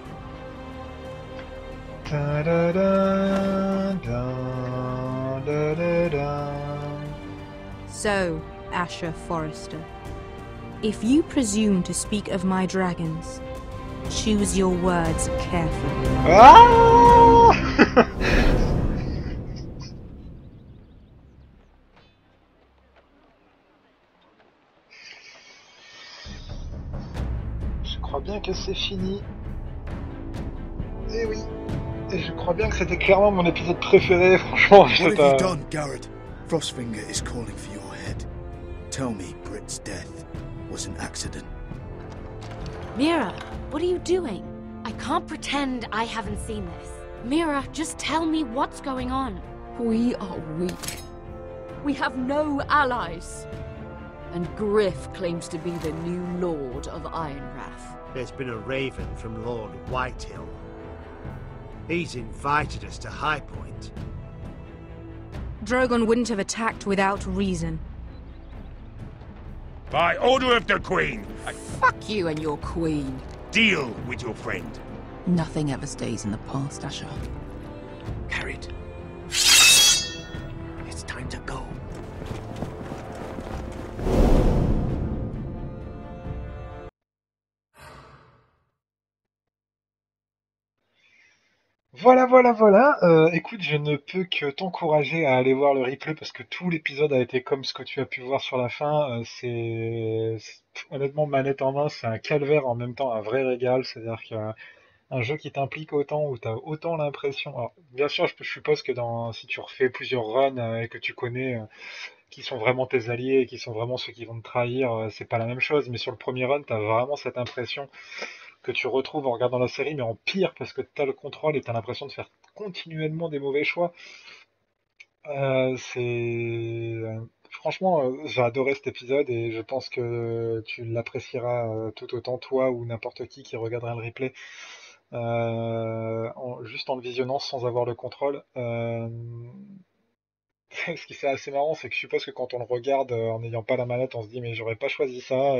Da, da, da, da, da, da, da. So, Asher Forrester, if you presume to speak of my dragons, choose your words carefully. Ah Je crois bien que c'est fini. Eh oui. Et je crois bien que c'était clairement mon épisode préféré, franchement. What have you done, Garrett? Frostfinger is calling for your head. Tell me Britt's death was an accident. Mira, what are you doing? I can't pretend I haven't seen this. Mira, just tell me what's going on. We are weak. We have no allies. And Griff claims to be the new Lord of Ironrath. There's been a raven from Lord Whitehill. He's invited us to High Point. Drogon wouldn't have attacked without reason. By order of the Queen, Fuck you and your queen. deal with your friend. Nothing ever stays in the past, Asher. Carried. It's time to go. Voilà. Écoute, je ne peux que t'encourager à aller voir le replay parce que tout l'épisode a été comme ce que tu as pu voir sur la fin. Honnêtement, manette en main, c'est un calvaire, en même temps un vrai régal. C'est-à-dire qu'un jeu qui t'implique autant, où tu as autant l'impression. Alors, bien sûr, je suppose que si tu refais plusieurs runs et que tu connais qui sont vraiment tes alliés et qui sont vraiment ceux qui vont te trahir, c'est pas la même chose. Mais sur le premier run, tu as vraiment cette impression que tu retrouves en regardant la série, mais en pire parce que tu as le contrôle et tu as l'impression de faire continuellement des mauvais choix. Franchement, j'ai adoré cet épisode et je pense que tu l'apprécieras tout autant, toi ou n'importe qui regardera le replay, juste en le visionnant sans avoir le contrôle. Ce qui est assez marrant, c'est que je suppose que quand on le regarde en n'ayant pas la manette, on se dit mais j'aurais pas choisi ça,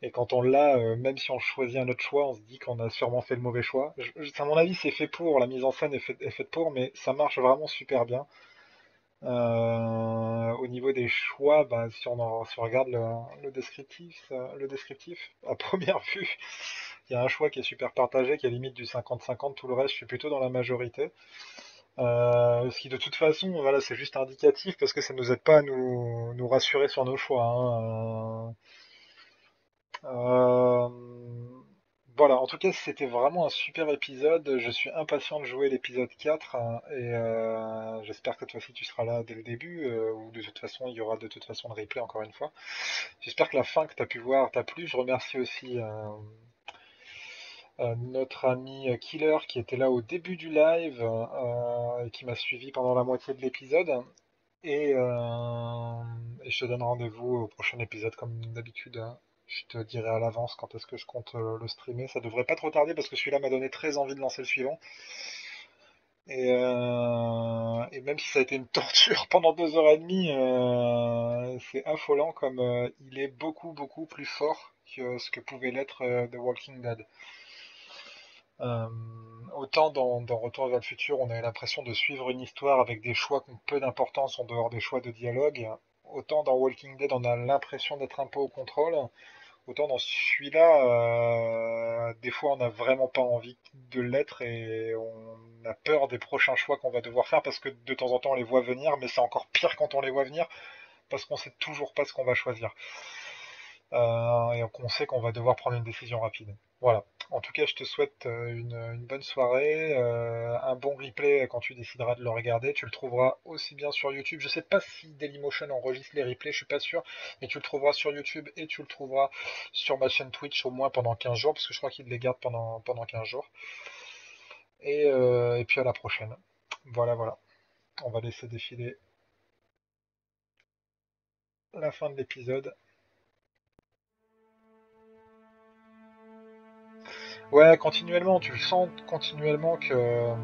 et quand on l'a, même si on choisit un autre choix, on se dit qu'on a sûrement fait le mauvais choix. À mon avis, c'est fait pour, la mise en scène est faite pour, mais ça marche vraiment super bien. Au niveau des choix, si on regarde le descriptif, à première vue, il y a un choix qui est super partagé, qui est limite du 50-50, tout le reste, je suis plutôt dans la majorité. Ce qui de toute façon, voilà, c'est juste indicatif parce que ça nous aide pas à nous rassurer sur nos choix, hein. Voilà, en tout cas, c'était vraiment un super épisode. Je suis impatient de jouer l'épisode 4 hein, et j'espère que toi aussi tu seras là dès le début, ou de toute façon, il y aura de toute façon le replay encore une fois. J'espère que la fin que tu as pu voir t'a plu. Je remercie aussi notre ami Killer qui était là au début du live et qui m'a suivi pendant la moitié de l'épisode. Et je te donne rendez-vous au prochain épisode comme d'habitude, hein. Je te dirai à l'avance quand est-ce que je compte le streamer. Ça devrait pas trop tarder parce que celui-là m'a donné très envie de lancer le suivant. Et même si ça a été une torture pendant 2 heures et demie, c'est affolant comme il est beaucoup beaucoup plus fort que ce que pouvait l'être The Walking Dead. Euh, Autant dans Retour vers le futur, on avait l'impression de suivre une histoire avec des choix qui ont peu d'importance en dehors des choix de dialogue. Autant dans Walking Dead, on a l'impression d'être un peu au contrôle. Autant dans celui-là, des fois on n'a vraiment pas envie de l'être et on a peur des prochains choix qu'on va devoir faire parce que de temps en temps on les voit venir, mais c'est encore pire quand on les voit venir parce qu'on sait toujours pas ce qu'on va choisir. Et qu'on sait qu'on va devoir prendre une décision rapide. Voilà. En tout cas, je te souhaite une bonne soirée, un bon replay quand tu décideras de le regarder. Tu le trouveras aussi bien sur YouTube. Je sais pas si Dailymotion enregistre les replays, je suis pas sûr, mais tu le trouveras sur YouTube et tu le trouveras sur ma chaîne Twitch au moins pendant 15 jours, parce que je crois qu'il les garde pendant 15 jours. Et puis à la prochaine. Voilà, voilà. On va laisser défiler la fin de l'épisode. Ouais, continuellement, tu le sens continuellement que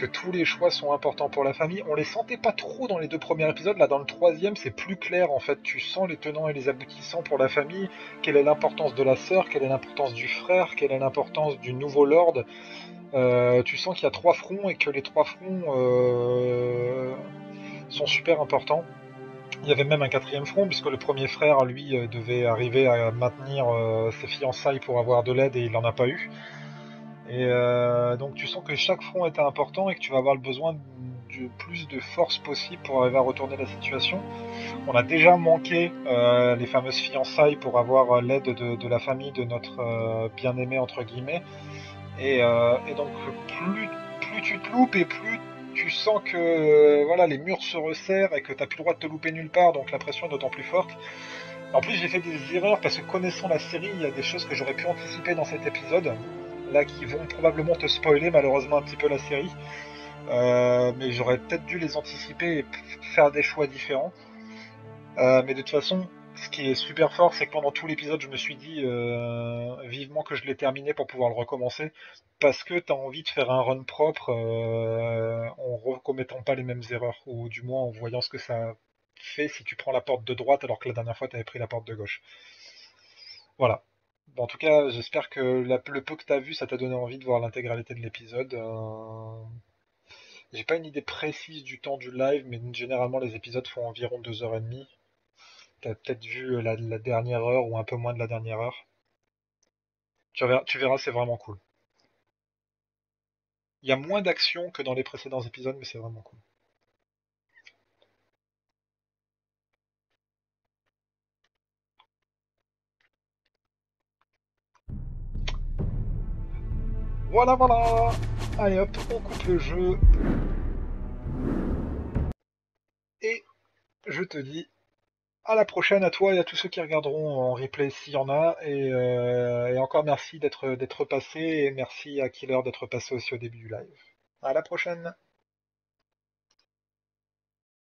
tous les choix sont importants pour la famille. On les sentait pas trop dans les 2 premiers épisodes, là dans le 3e c'est plus clair en fait, tu sens les tenants et les aboutissants pour la famille, quelle est l'importance de la sœur, quelle est l'importance du frère, quelle est l'importance du nouveau lord. Tu sens qu'il y a 3 fronts et que les 3 fronts sont super importants. Il y avait même un 4e front, puisque le premier frère, lui, devait arriver à maintenir ses fiançailles pour avoir de l'aide et il n'en a pas eu. Et donc tu sens que chaque front était important et que tu vas avoir le besoin de plus de force possible pour arriver à retourner la situation. On a déjà manqué les fameuses fiançailles pour avoir l'aide de la famille de notre bien-aimé, entre guillemets. Et donc plus tu te loupes et plus tu sens que voilà, les murs se resserrent et que t'as plus le droit de te louper nulle part, donc la pression est d'autant plus forte. En plus j'ai fait des erreurs parce que connaissant la série, il y a des choses que j'aurais pu anticiper dans cet épisode, là qui vont probablement te spoiler malheureusement un petit peu la série. Mais j'aurais peut-être dû les anticiper et faire des choix différents. Mais de toute façon, ce qui est super fort, c'est que pendant tout l'épisode, je me suis dit vivement que je l'ai terminé pour pouvoir le recommencer, parce que t'as envie de faire un run propre en recommettant pas les mêmes erreurs, ou du moins en voyant ce que ça fait si tu prends la porte de droite alors que la dernière fois t'avais pris la porte de gauche. Voilà. Bon, en tout cas, j'espère que le peu que t'as vu, ça t'a donné envie de voir l'intégralité de l'épisode. J'ai pas une idée précise du temps du live, mais généralement les épisodes font environ 2 heures et demie. T'as peut-être vu la dernière heure ou un peu moins de la dernière heure. Tu verras, c'est vraiment cool. Il y a moins d'action que dans les précédents épisodes, mais c'est vraiment cool. Voilà, voilà. Allez hop, on coupe le jeu. Et je te dis à la prochaine à toi et à tous ceux qui regarderont en replay s'il y en a. Et encore merci d'être passé et merci à Killer d'être passé aussi au début du live. À la prochaine.